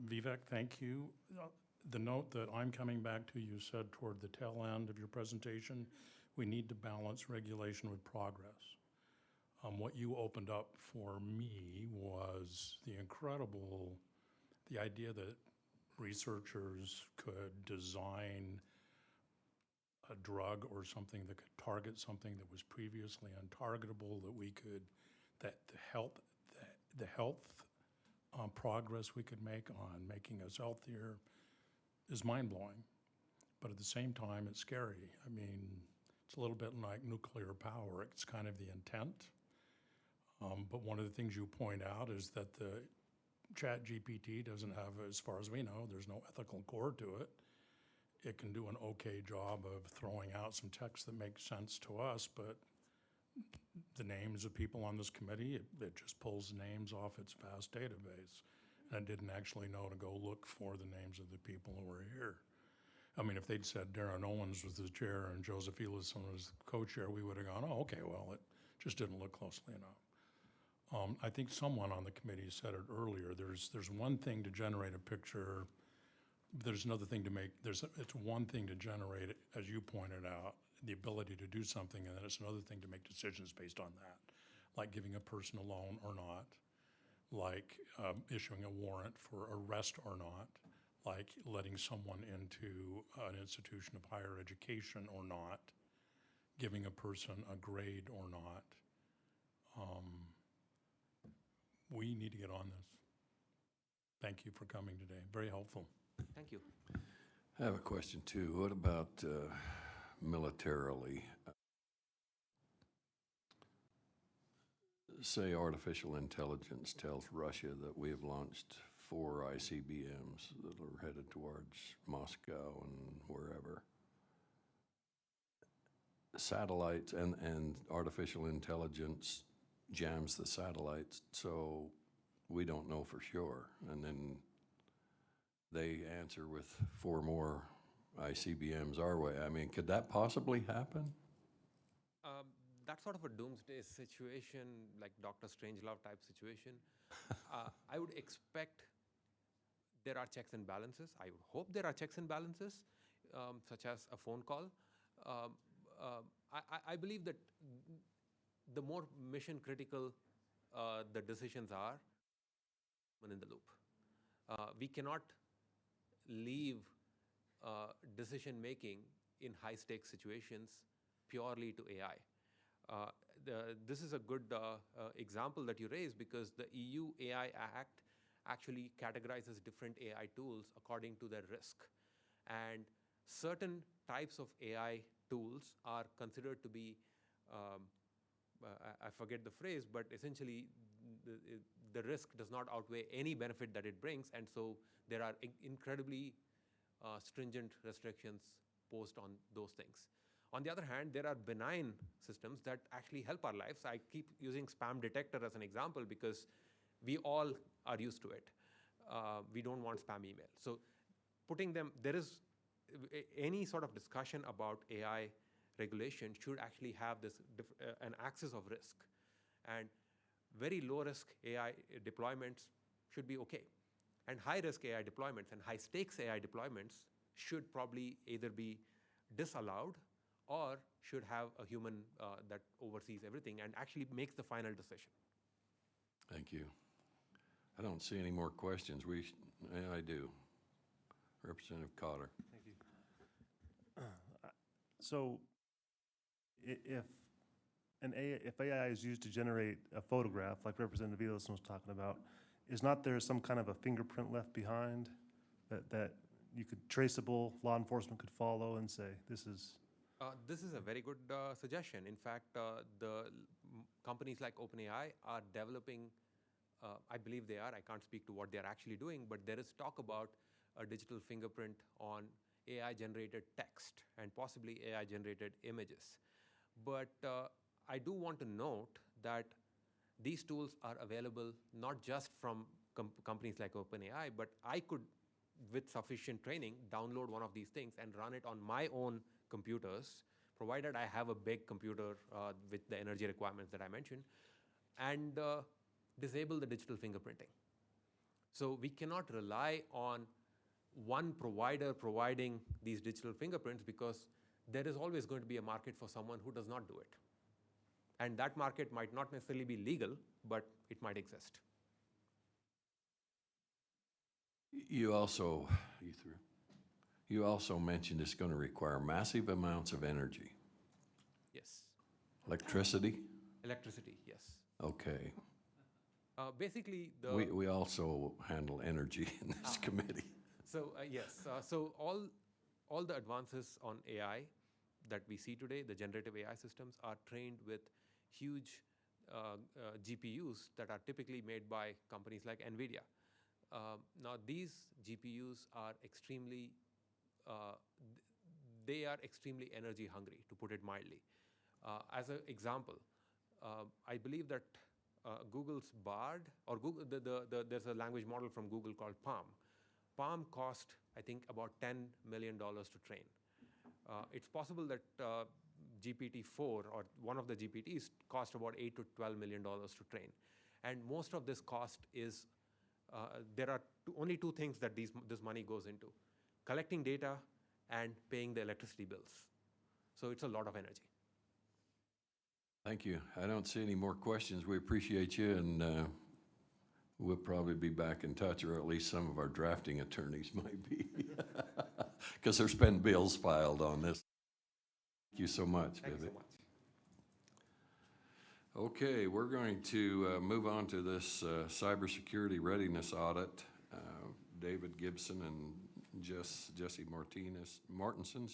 Vivek, thank you. The note that I'm coming back to, you said toward the tail end of your presentation, we need to balance regulation with progress. What you opened up for me was the idea that researchers could design a drug or something that could target something that was previously untargetable, that the health progress we could make on making us healthier is mind-blowing. But at the same time, it's scary. I mean, it's a little bit like nuclear power. It's kind of the intent. But one of the things you point out is that the ChatGPT doesn't have, as far as we know, there's no ethical core to it. It can do an okay job of throwing out some text that makes sense to us, but the names of people on this committee, it just pulls names off its vast database. And it didn't actually know to go look for the names of the people who were here. I mean, if they'd said Darren Owens was the chair and Joseph Ellison was the co-chair, we would have gone, oh, okay, well, it just didn't look closely enough. I think someone on the committee said it earlier. There's one thing to generate a picture. There's another thing to make. It's one thing to generate it, as you pointed out, the ability to do something, and then it's another thing to make decisions based on that, like giving a person a loan or not, like issuing a warrant for arrest or not, like letting someone into an institution of higher education or not, giving a person a grade or not. We need to get on this. Thank you for coming today. Very helpful. Thank you. I have a question too. What about militarily? Say artificial intelligence tells Russia that we have launched 4 ICBMs that are headed towards Moscow and wherever. Satellites and artificial intelligence jams the satellites, so we don't know for sure. And then they answer with 4 more ICBMs our way. I mean, could that possibly happen? That's sort of a doomsday situation, like Dr. Strangelove type situation. I would expect there are checks and balances. I would hope there are checks and balances, such as a phone call. I believe that the more mission critical the decisions are, in the loop. We cannot leave decision making in high stakes situations purely to AI. This is a good example that you raised, because the EU AI Act actually categorizes different AI tools according to their risk. And certain types of AI tools are considered to be, I forget the phrase, but essentially the risk does not outweigh any benefit that it brings. And so there are incredibly stringent restrictions posed on those things. On the other hand, there are benign systems that actually help our lives. I keep using spam detector as an example because we all are used to it. We don't want spam email. So putting them, there is any sort of discussion about AI regulation should actually have this an axis of risk. And very low risk AI deployments should be okay. And high risk AI deployments and high stakes AI deployments should probably either be disallowed or should have a human that oversees everything and actually makes the final decision. Thank you. I don't see any more questions. Yeah, I do. Representative Cotter. Thank you. So if AI is used to generate a photograph, like Representative Ellison was talking about, is not there some kind of a fingerprint left behind that you could traceable, law enforcement could follow and say, this is a very good suggestion. In fact, the companies like OpenAI are developing, I believe they are, I can't speak to what they're actually doing, but there is talk about a digital fingerprint on AI-generated text and possibly AI-generated images. But I do want to note that these tools are available not just from companies like OpenAI, but I could, with sufficient training, download one of these things and run it on my own computers, provided I have a big computer with the energy requirements that I mentioned, and disable the digital fingerprinting. So we cannot rely on one provider providing these digital fingerprints, because there is always going to be a market for someone who does not do it. And that market might not necessarily be legal, but it might exist. You also mentioned it's going to require massive amounts of energy. Yes. Electricity? Electricity, yes. Okay. Basically, We also handle energy in this committee. So yes, so all the advances on AI that we see today, the generative AI systems, are trained with huge GPUs that are typically made by companies like NVIDIA. Now these GPUs are extremely energy hungry, to put it mildly. As an example, I believe that Google's Bard, or Google, there's a language model from Google called Palm. Palm cost, I think, about $10 million to train. It's possible that GPT-4 or one of the GPTs cost about $8 to $12 million to train. And most of this cost is, there are only two things that this money goes into: collecting data and paying the electricity bills. So it's a lot of energy. Thank you. I don't see any more questions. We appreciate you, and we'll probably be back in touch, or at least some of our drafting attorneys might be, because there's been bills filed on this. Thank you so much, Thank you Vivek. so much. Okay, we're going to move on to this cybersecurity readiness audit. David Gibson and Jesse Martinson,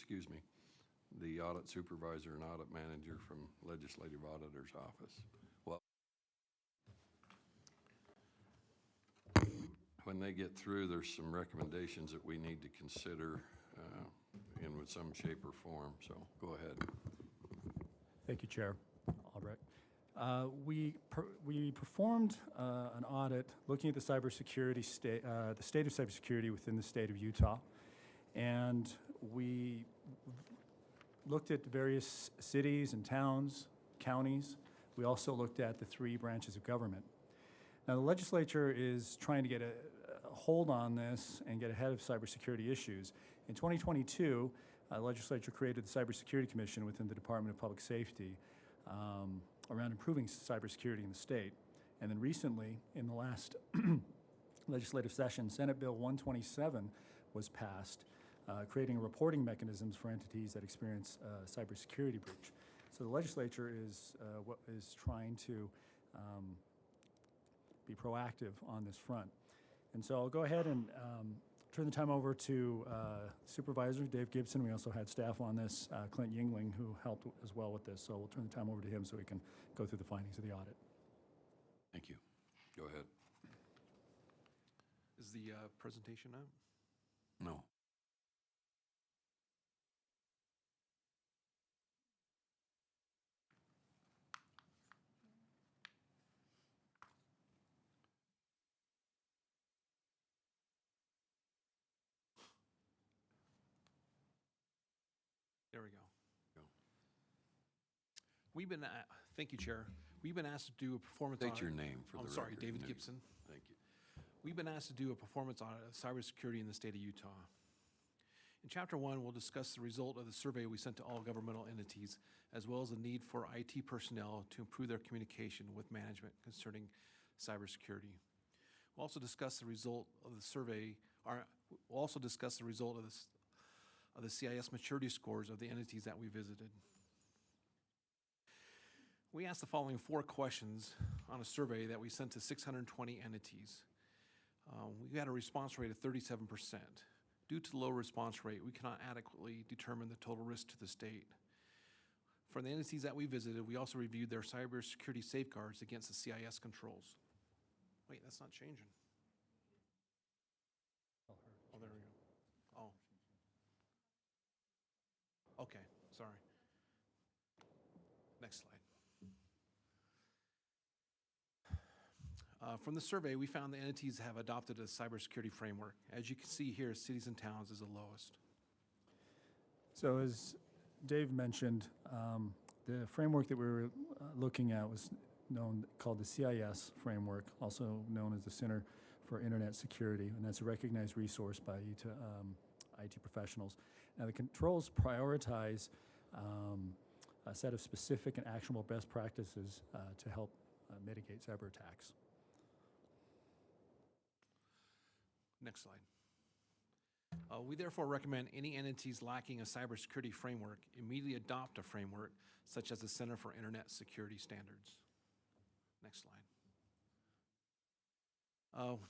the audit supervisor and audit manager from Legislative Auditor's Office. Well, when they get through, there's some recommendations that we need to consider in some shape or form, so go ahead. Thank you, Chair Albrecht. We performed an audit looking at the cybersecurity the state of cybersecurity within the state of Utah, and we looked at various cities and towns, counties. We also looked at the 3 branches of government. Now, the legislature is trying to get a hold on this and get ahead of cybersecurity issues. In 2022, the legislature created the Cybersecurity Commission within the Department of Public Safety around improving cybersecurity in the state. And then recently, in the last legislative session, Senate Bill 127 was passed, creating reporting mechanisms for entities that experience cybersecurity breach. So the legislature is trying to be proactive on this front. And so I'll go ahead and turn the time over to Supervisor Dave Gibson. We also had staff on this, Clint Yingling, who helped as well with this. So we'll turn the time over to him so we can go through the findings of the audit. Thank you. Go ahead. Is the presentation up? No. There we go. We've been, thank you, Chair. We've been asked to do a performance audit. State your name for the record. I'm sorry, David Gibson. Thank you. We've been asked to do a performance audit of cybersecurity in the state of Utah. In Chapter 1, we'll discuss the result of the survey we sent to all governmental entities, as well as the need for IT personnel to improve their communication with management concerning cybersecurity. We'll also discuss the result of the survey, we'll also discuss the result of the CIS maturity scores of the entities that we visited. We asked the following 4 questions on a survey that we sent to 620 entities. We had a response rate of 37%. Due to the low response rate, we cannot adequately determine the total risk to the state. For the entities that we visited, we also reviewed their cybersecurity safeguards against the CIS controls. Wait, that's not changing. Oh, there we go. Oh. Okay, sorry. Next slide. From the survey, we found the entities have adopted a cybersecurity framework. As you can see here, cities and towns is the lowest. So as Dave mentioned, the framework that we were looking at was called the CIS framework, also known as the Center for Internet Security, and that's a recognized resource by IT professionals. Now, the controls prioritize a set of specific and actionable best practices to help mitigate cyber attacks. Next slide. We therefore recommend any entities lacking a cybersecurity framework immediately adopt a framework such as the Center for Internet Security Standards. Next slide.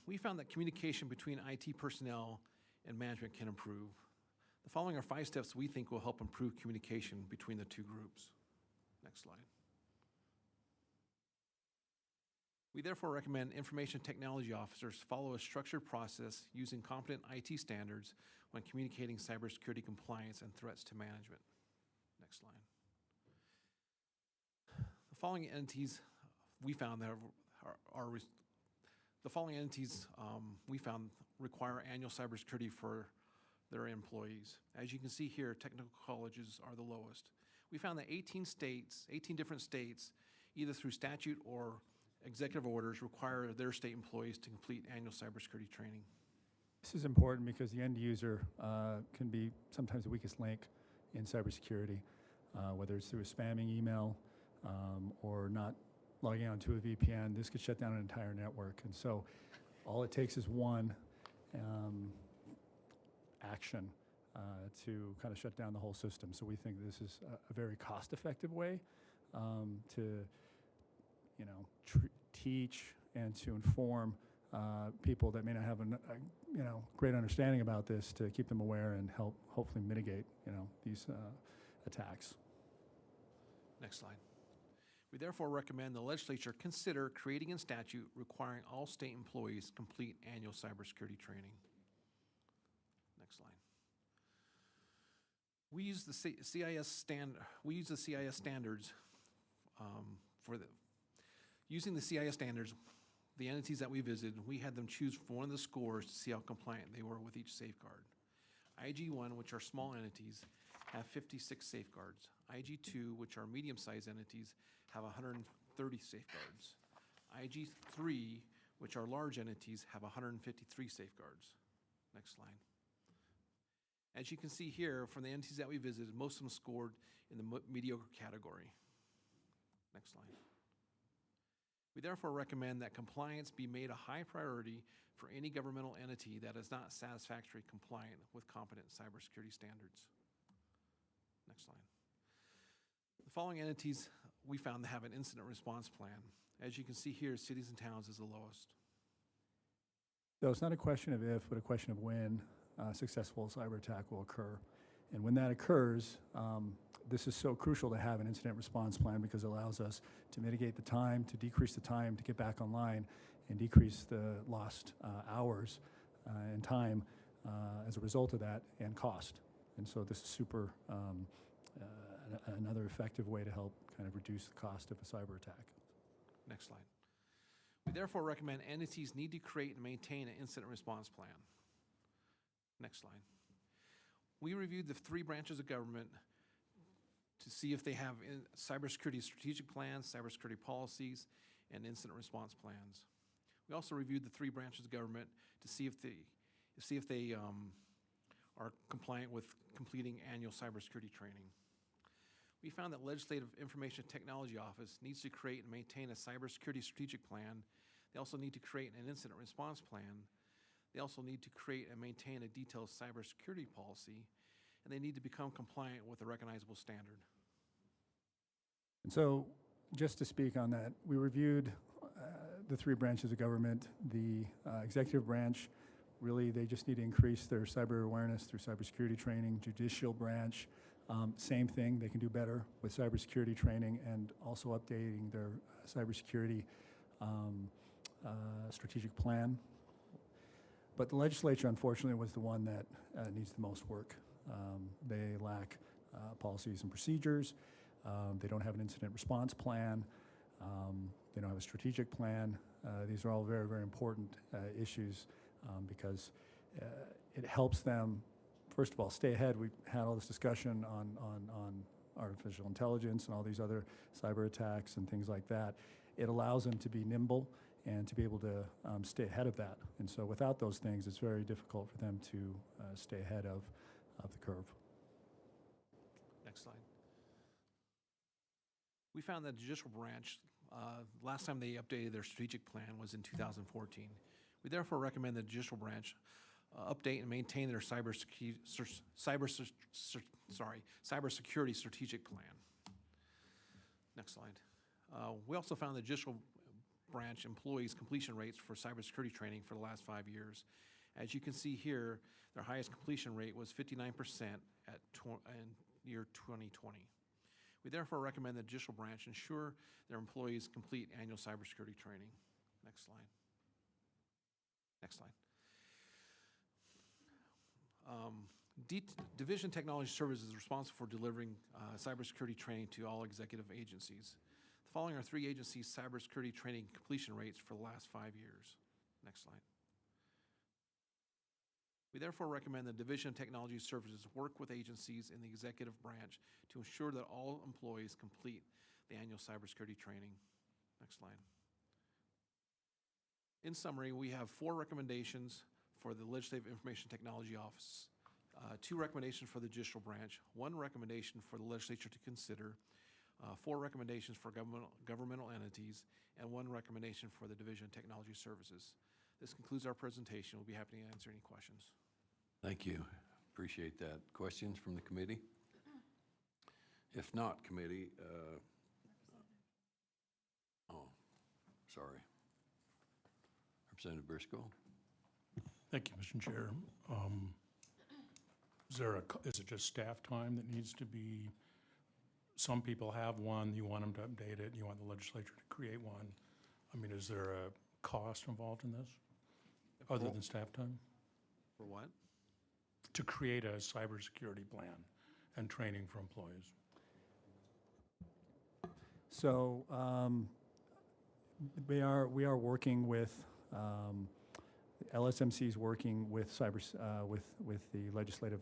We found that communication between IT personnel and management can improve. The following are 5 steps we think will help improve communication between the two groups. Next slide. We therefore recommend information technology officers follow a structured process using competent IT standards when communicating cybersecurity compliance and threats to management. Next slide. The following entities we found that we found require annual cybersecurity for their employees. As you can see here, technical colleges are the lowest. We found that 18 different states, either through statute or executive orders, require their state employees to complete annual cybersecurity training. This is important because the end user can be sometimes the weakest link in cybersecurity, whether it's through a spamming email or not logging onto a VPN. This could shut down an entire network. And so all it takes is one action to kind of shut down the whole system. So we think this is a very cost-effective way to teach and to inform people that may not have a great understanding about this, to keep them aware and help hopefully mitigate these attacks. Next slide. We therefore recommend the legislature consider creating a statute requiring all state employees complete annual cybersecurity training. Next slide. We use the CIS standards using the CIS standards. The entities that we visited, we had them choose one of the scores to see how compliant they were with each safeguard. IG1, which are small entities, have 56 safeguards. IG2, which are medium-sized entities, have 130 safeguards. IG3, which are large entities, have 153 safeguards. Next slide. As you can see here, from the entities that we visited, most of them scored in the mediocre category. Next slide. We therefore recommend that compliance be made a high priority for any governmental entity that is not satisfactorily compliant with competent cybersecurity standards. Next slide. The following entities we found to have an incident response plan. As you can see here, cities and towns is the lowest. So it's not a question of if, but a question of when a successful cyber attack will occur. And when that occurs, this is so crucial to have an incident response plan because it allows us to mitigate the time, to decrease the time to get back online, and decrease the lost hours and time as a result of that, and cost. And so this is super another effective way to help kind of reduce the cost of a cyber attack. Next slide. We therefore recommend entities need to create and maintain an incident response plan. Next slide. We reviewed the 3 branches of government to see if they have cybersecurity strategic plans, cybersecurity policies, and incident response plans. We also reviewed the 3 branches of government to see if they are compliant with completing annual cybersecurity training. We found that Legislative Information Technology Office needs to create and maintain a cybersecurity strategic plan. They also need to create an incident response plan. They also need to create and maintain a detailed cybersecurity policy, and they need to become compliant with a recognizable standard. And so, just to speak on that, we reviewed the 3 branches of government. The executive branch, really, they just need to increase their cyber awareness through cybersecurity training. Judicial branch, same thing. They can do better with cybersecurity training and also updating their cybersecurity strategic plan. But the legislature, unfortunately, was the one that needs the most work. They lack policies and procedures. They don't have an incident response plan. They don't have a strategic plan. These are all very, very important issues because it helps them, first of all, stay ahead. We had all this discussion on artificial intelligence and all these other cyber attacks and things like that. it allows them to be nimble and to be able to stay ahead of that. And so without those things, it's very difficult for them to stay ahead of the curve. Next slide. We found that the judicial branch, last time they updated their strategic plan was in 2014. We therefore recommend the judicial branch update and maintain their cybersecurity strategic plan. Next slide. We also found the judicial branch employees' completion rates for cybersecurity training for the last 5 years. As you can see here, their highest completion rate was 59% in year 2020. We therefore recommend the judicial branch ensure their employees complete annual cybersecurity training. Next slide. Next slide. Division Technology Services is responsible for delivering cybersecurity training to all executive agencies. The following are 3 agencies' cybersecurity training completion rates for the last 5 years. Next slide. We therefore recommend the Division of Technology Services work with agencies in the executive branch to ensure that all employees complete the annual cybersecurity training. Next slide. In summary, we have 4 recommendations for the Legislative Information Technology Office, 2 recommendations for the judicial branch, 1 recommendation for the legislature to consider, 4 recommendations for governmental entities, and 1 recommendation for the Division of Technology Services. This concludes our presentation. We'll be happy to answer any questions. Thank you. Appreciate that. Questions from the committee? If not, committee, oh, sorry. Representative Briscoe? Thank you, Mr. Chair. Is it just staff time that needs to be, some people have one, you want them to update it, you want the legislature to create one. I mean, is there a cost involved in this, other than staff time? For what? To create a cybersecurity plan and training for employees. So we are working with LSMC is working with with the legislative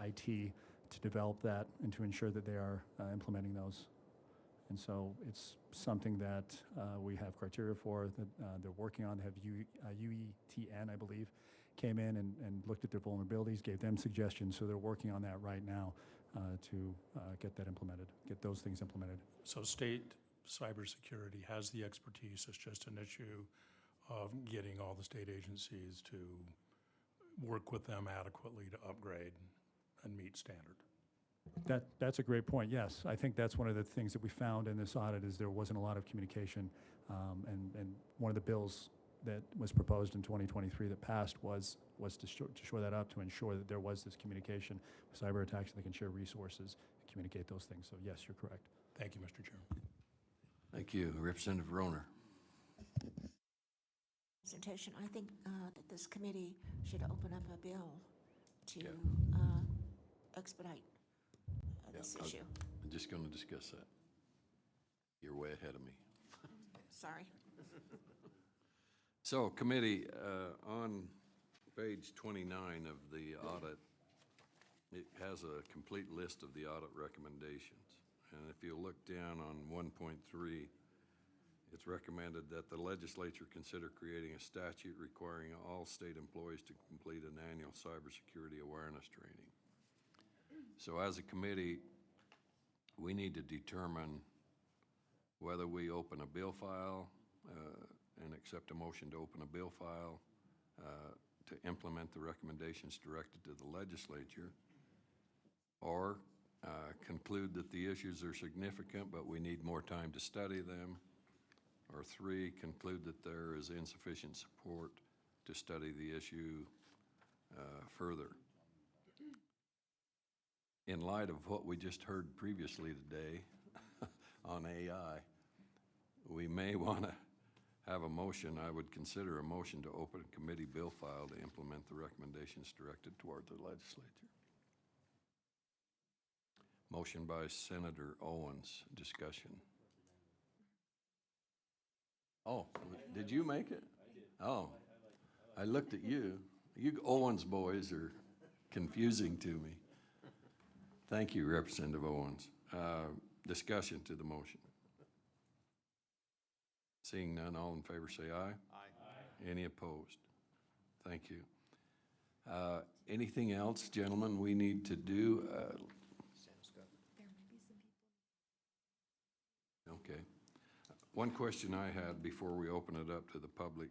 IT to develop that and to ensure that they are implementing those. And so it's something that we have criteria for that they're working on. They have UETN, I believe, came in and looked at their vulnerabilities, gave them suggestions. So they're working on that right now to get that implemented, get those things implemented. So state cybersecurity has the expertise. It's just an issue of getting all the state agencies to work with them adequately to upgrade and meet standard. That's a great point, yes. I think that's one of the things that we found in this audit is there wasn't a lot of communication. And one of the bills that was proposed in 2023 that passed was to shore that up, to ensure that there was this communication with cyber attacks, and they can share resources and communicate those things. So yes, you're correct. Thank you, Mr. Chair. Thank you. Representative Roner? Presentation. I think that this committee should open up a bill to expedite this issue. I'm just going to discuss that. You're way ahead of me. Sorry. So, committee, on page 29 of the audit, it has a complete list of the audit recommendations. And if you look down on 1.3, it's recommended that the legislature consider creating a statute requiring all state employees to complete an annual cybersecurity awareness training. So as a committee, we need to determine whether we open a bill file and accept a motion to open a bill file to implement the recommendations directed to the legislature, or conclude that the issues are significant but we need more time to study them, or 3, conclude that there is insufficient support to study the issue further. In light of what we just heard previously today on AI, we may want to have a motion. I would consider a motion to open a committee bill file to implement the recommendations directed toward the legislature. Motion by Senator Owens. Discussion. Oh, did you make it? I did. Oh, I looked at you. You Owens boys are confusing to me. Thank you, Representative Owens. Discussion to the motion. Seeing none, all in favor say aye. Aye. Any opposed? Thank you. Anything else, gentlemen, we need to do? Okay. One question I had before we open it up to the public.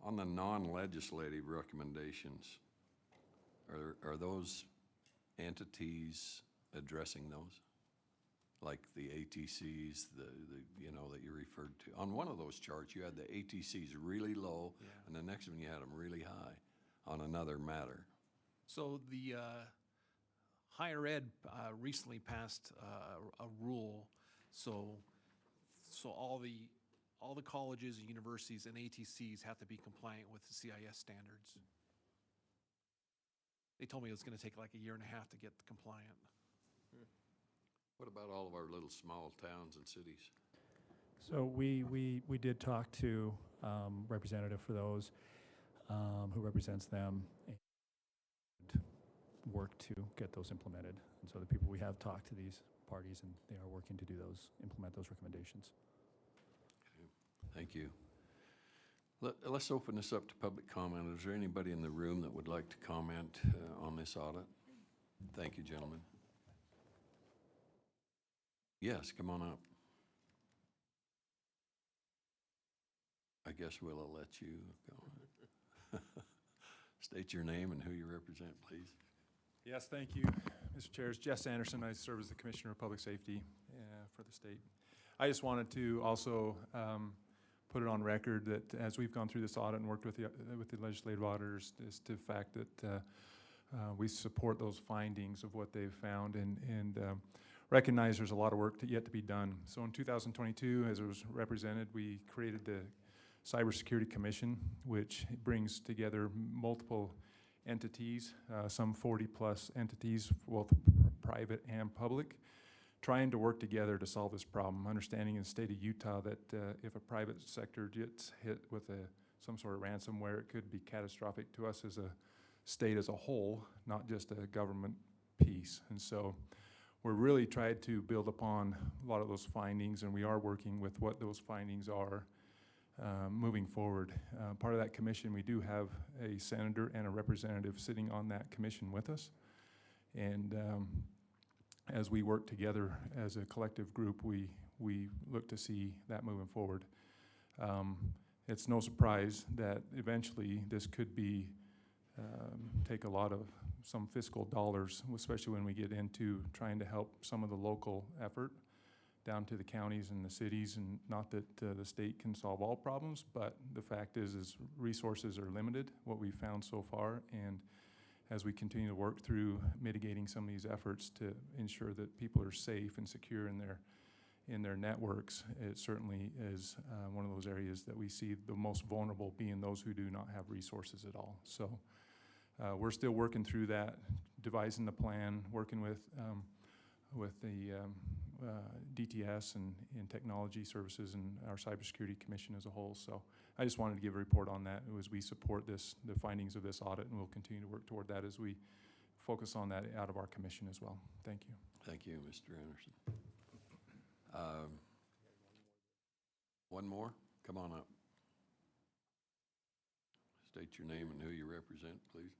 On the non-legislative recommendations, are those entities addressing those? Like the ATCs, you know, that you referred to? On one of those charts, you had the ATCs really low, and the next one you had them really high on another matter. So the higher ed recently passed a rule, so all the colleges and universities and ATCs have to be compliant with the CIS standards. They told me it was going to take like a year and a half to get compliant. What about all of our little small towns and cities? So we did talk to representative for those who represents them and work to get those implemented. And so the people, we have talked to these parties and they are working to do those, implement those recommendations. Okay. Thank you. Let's open this up to public comment. Is there anybody in the room that would like to comment on this audit? Thank you, gentlemen. Yes, come on up. I guess we'll let you go. State your name and who you represent, please. Yes, thank you, Mr. Chair. It's Jess Anderson. I serve as the Commissioner of Public Safety for the state. I just wanted to also put it on record that as we've gone through this audit and worked with the legislative auditors, is the fact that we support those findings of what they've found and recognize there's a lot of work yet to be done. So in 2022, as it was represented, we created the Cybersecurity Commission, which brings together multiple entities, some 40-plus entities, both private and public, trying to work together to solve this problem, understanding in the state of Utah that if a private sector gets hit with some sort of ransomware, it could be catastrophic to us as a state as a whole, not just a government piece. And so we're really trying to build upon a lot of those findings, and we are working with what those findings are moving forward. Part of that commission, we do have a senator and a representative sitting on that commission with us. And as we work together as a collective group, we look to see that moving forward. It's no surprise that eventually this could be take a lot of some fiscal dollars, especially when we get into trying to help some of the local effort down to the counties and the cities, and not that the state can solve all problems, but the fact is resources are limited, what we've found so far, and as we continue to work through mitigating some of these efforts to ensure that people are safe and secure in their networks, it certainly is one of those areas that we see the most vulnerable being those who do not have resources at all. So we're still working through that, devising the plan, working with the DTS and Technology Services and our Cybersecurity Commission as a whole. So I just wanted to give a report on that as we support the findings of this audit, and we'll continue to work toward that as we focus on that out of our commission as well. Thank you. Thank you, Mr. Anderson. One more? Come on up. State your name and who you represent, please.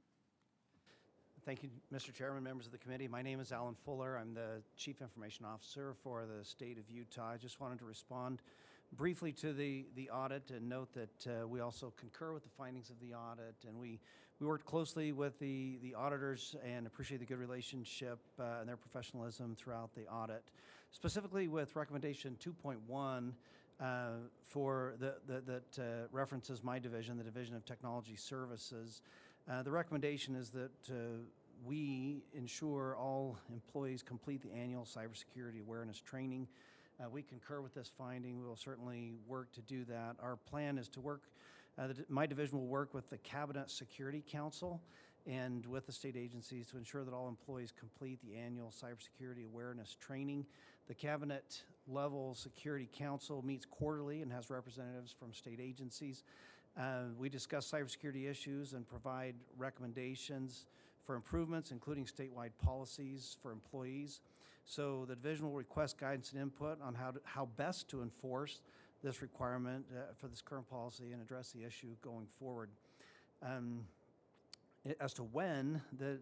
Thank you, Mr. Chairman, members of the committee. My name is Alan Fuller. I'm the Chief Information Officer for the state of Utah. I just wanted to respond briefly to the audit and note that we also concur with the findings of the audit, and we worked closely with the auditors and appreciate the good relationship and their professionalism throughout the audit. Specifically with recommendation 2.1 for that references my division, the Division of Technology Services. The recommendation is that we ensure all employees complete the annual cybersecurity awareness training. We concur with this finding. We will certainly work to do that. Our plan is to work, my division will work with the Cabinet Security Council and with the state agencies to ensure that all employees complete the annual cybersecurity awareness training. The Cabinet level Security Council meets quarterly and has representatives from state agencies. We discuss cybersecurity issues and provide recommendations for improvements, including statewide policies for employees. So the division will request guidance and input on how best to enforce this requirement for this current policy and address the issue going forward. As to when, the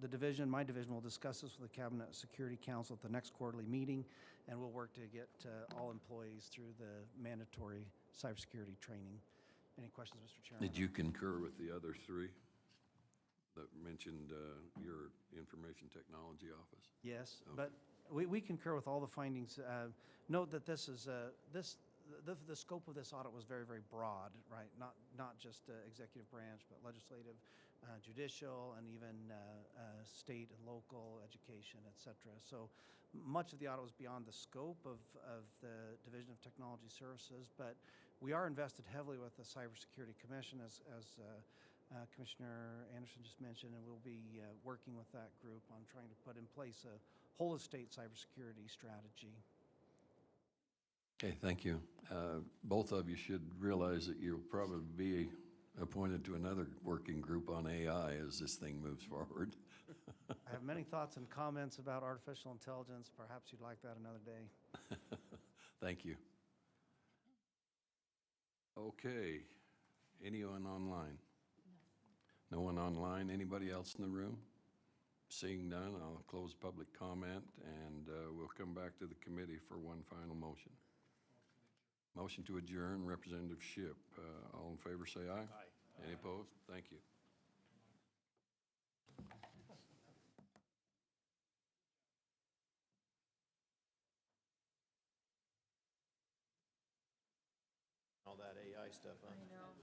division, my division, will discuss this with the Cabinet Security Council at the next quarterly meeting, and we'll work to get all employees through the mandatory cybersecurity training. Any questions, Mr. Chairman? Did you concur with the other three that mentioned your information technology office? Yes, Okay. but we concur with all the findings. Note that this is, the scope of this audit was very, very broad, right? Not just executive branch, but legislative, judicial, and even state and local, education, et cetera. So much of the audit was beyond the scope of the Division of Technology Services, but we are invested heavily with the Cybersecurity Commission, as Commissioner Anderson just mentioned, and we'll be working with that group on trying to put in place a whole of state cybersecurity strategy. Okay, thank you. Both of you should realize that you'll probably be appointed to another working group on AI as this thing moves forward. I have many thoughts and comments about artificial intelligence. Perhaps you'd like that another day. Thank you. Okay, anyone online? No one online? Anybody else in the room? Seeing none, I'll close public comment, and we'll come back to the committee for one final motion. Motion to adjourn, Representative Shipp. All in favor, say aye. Aye. Any opposed? Thank you. All that AI stuff, huh? I know.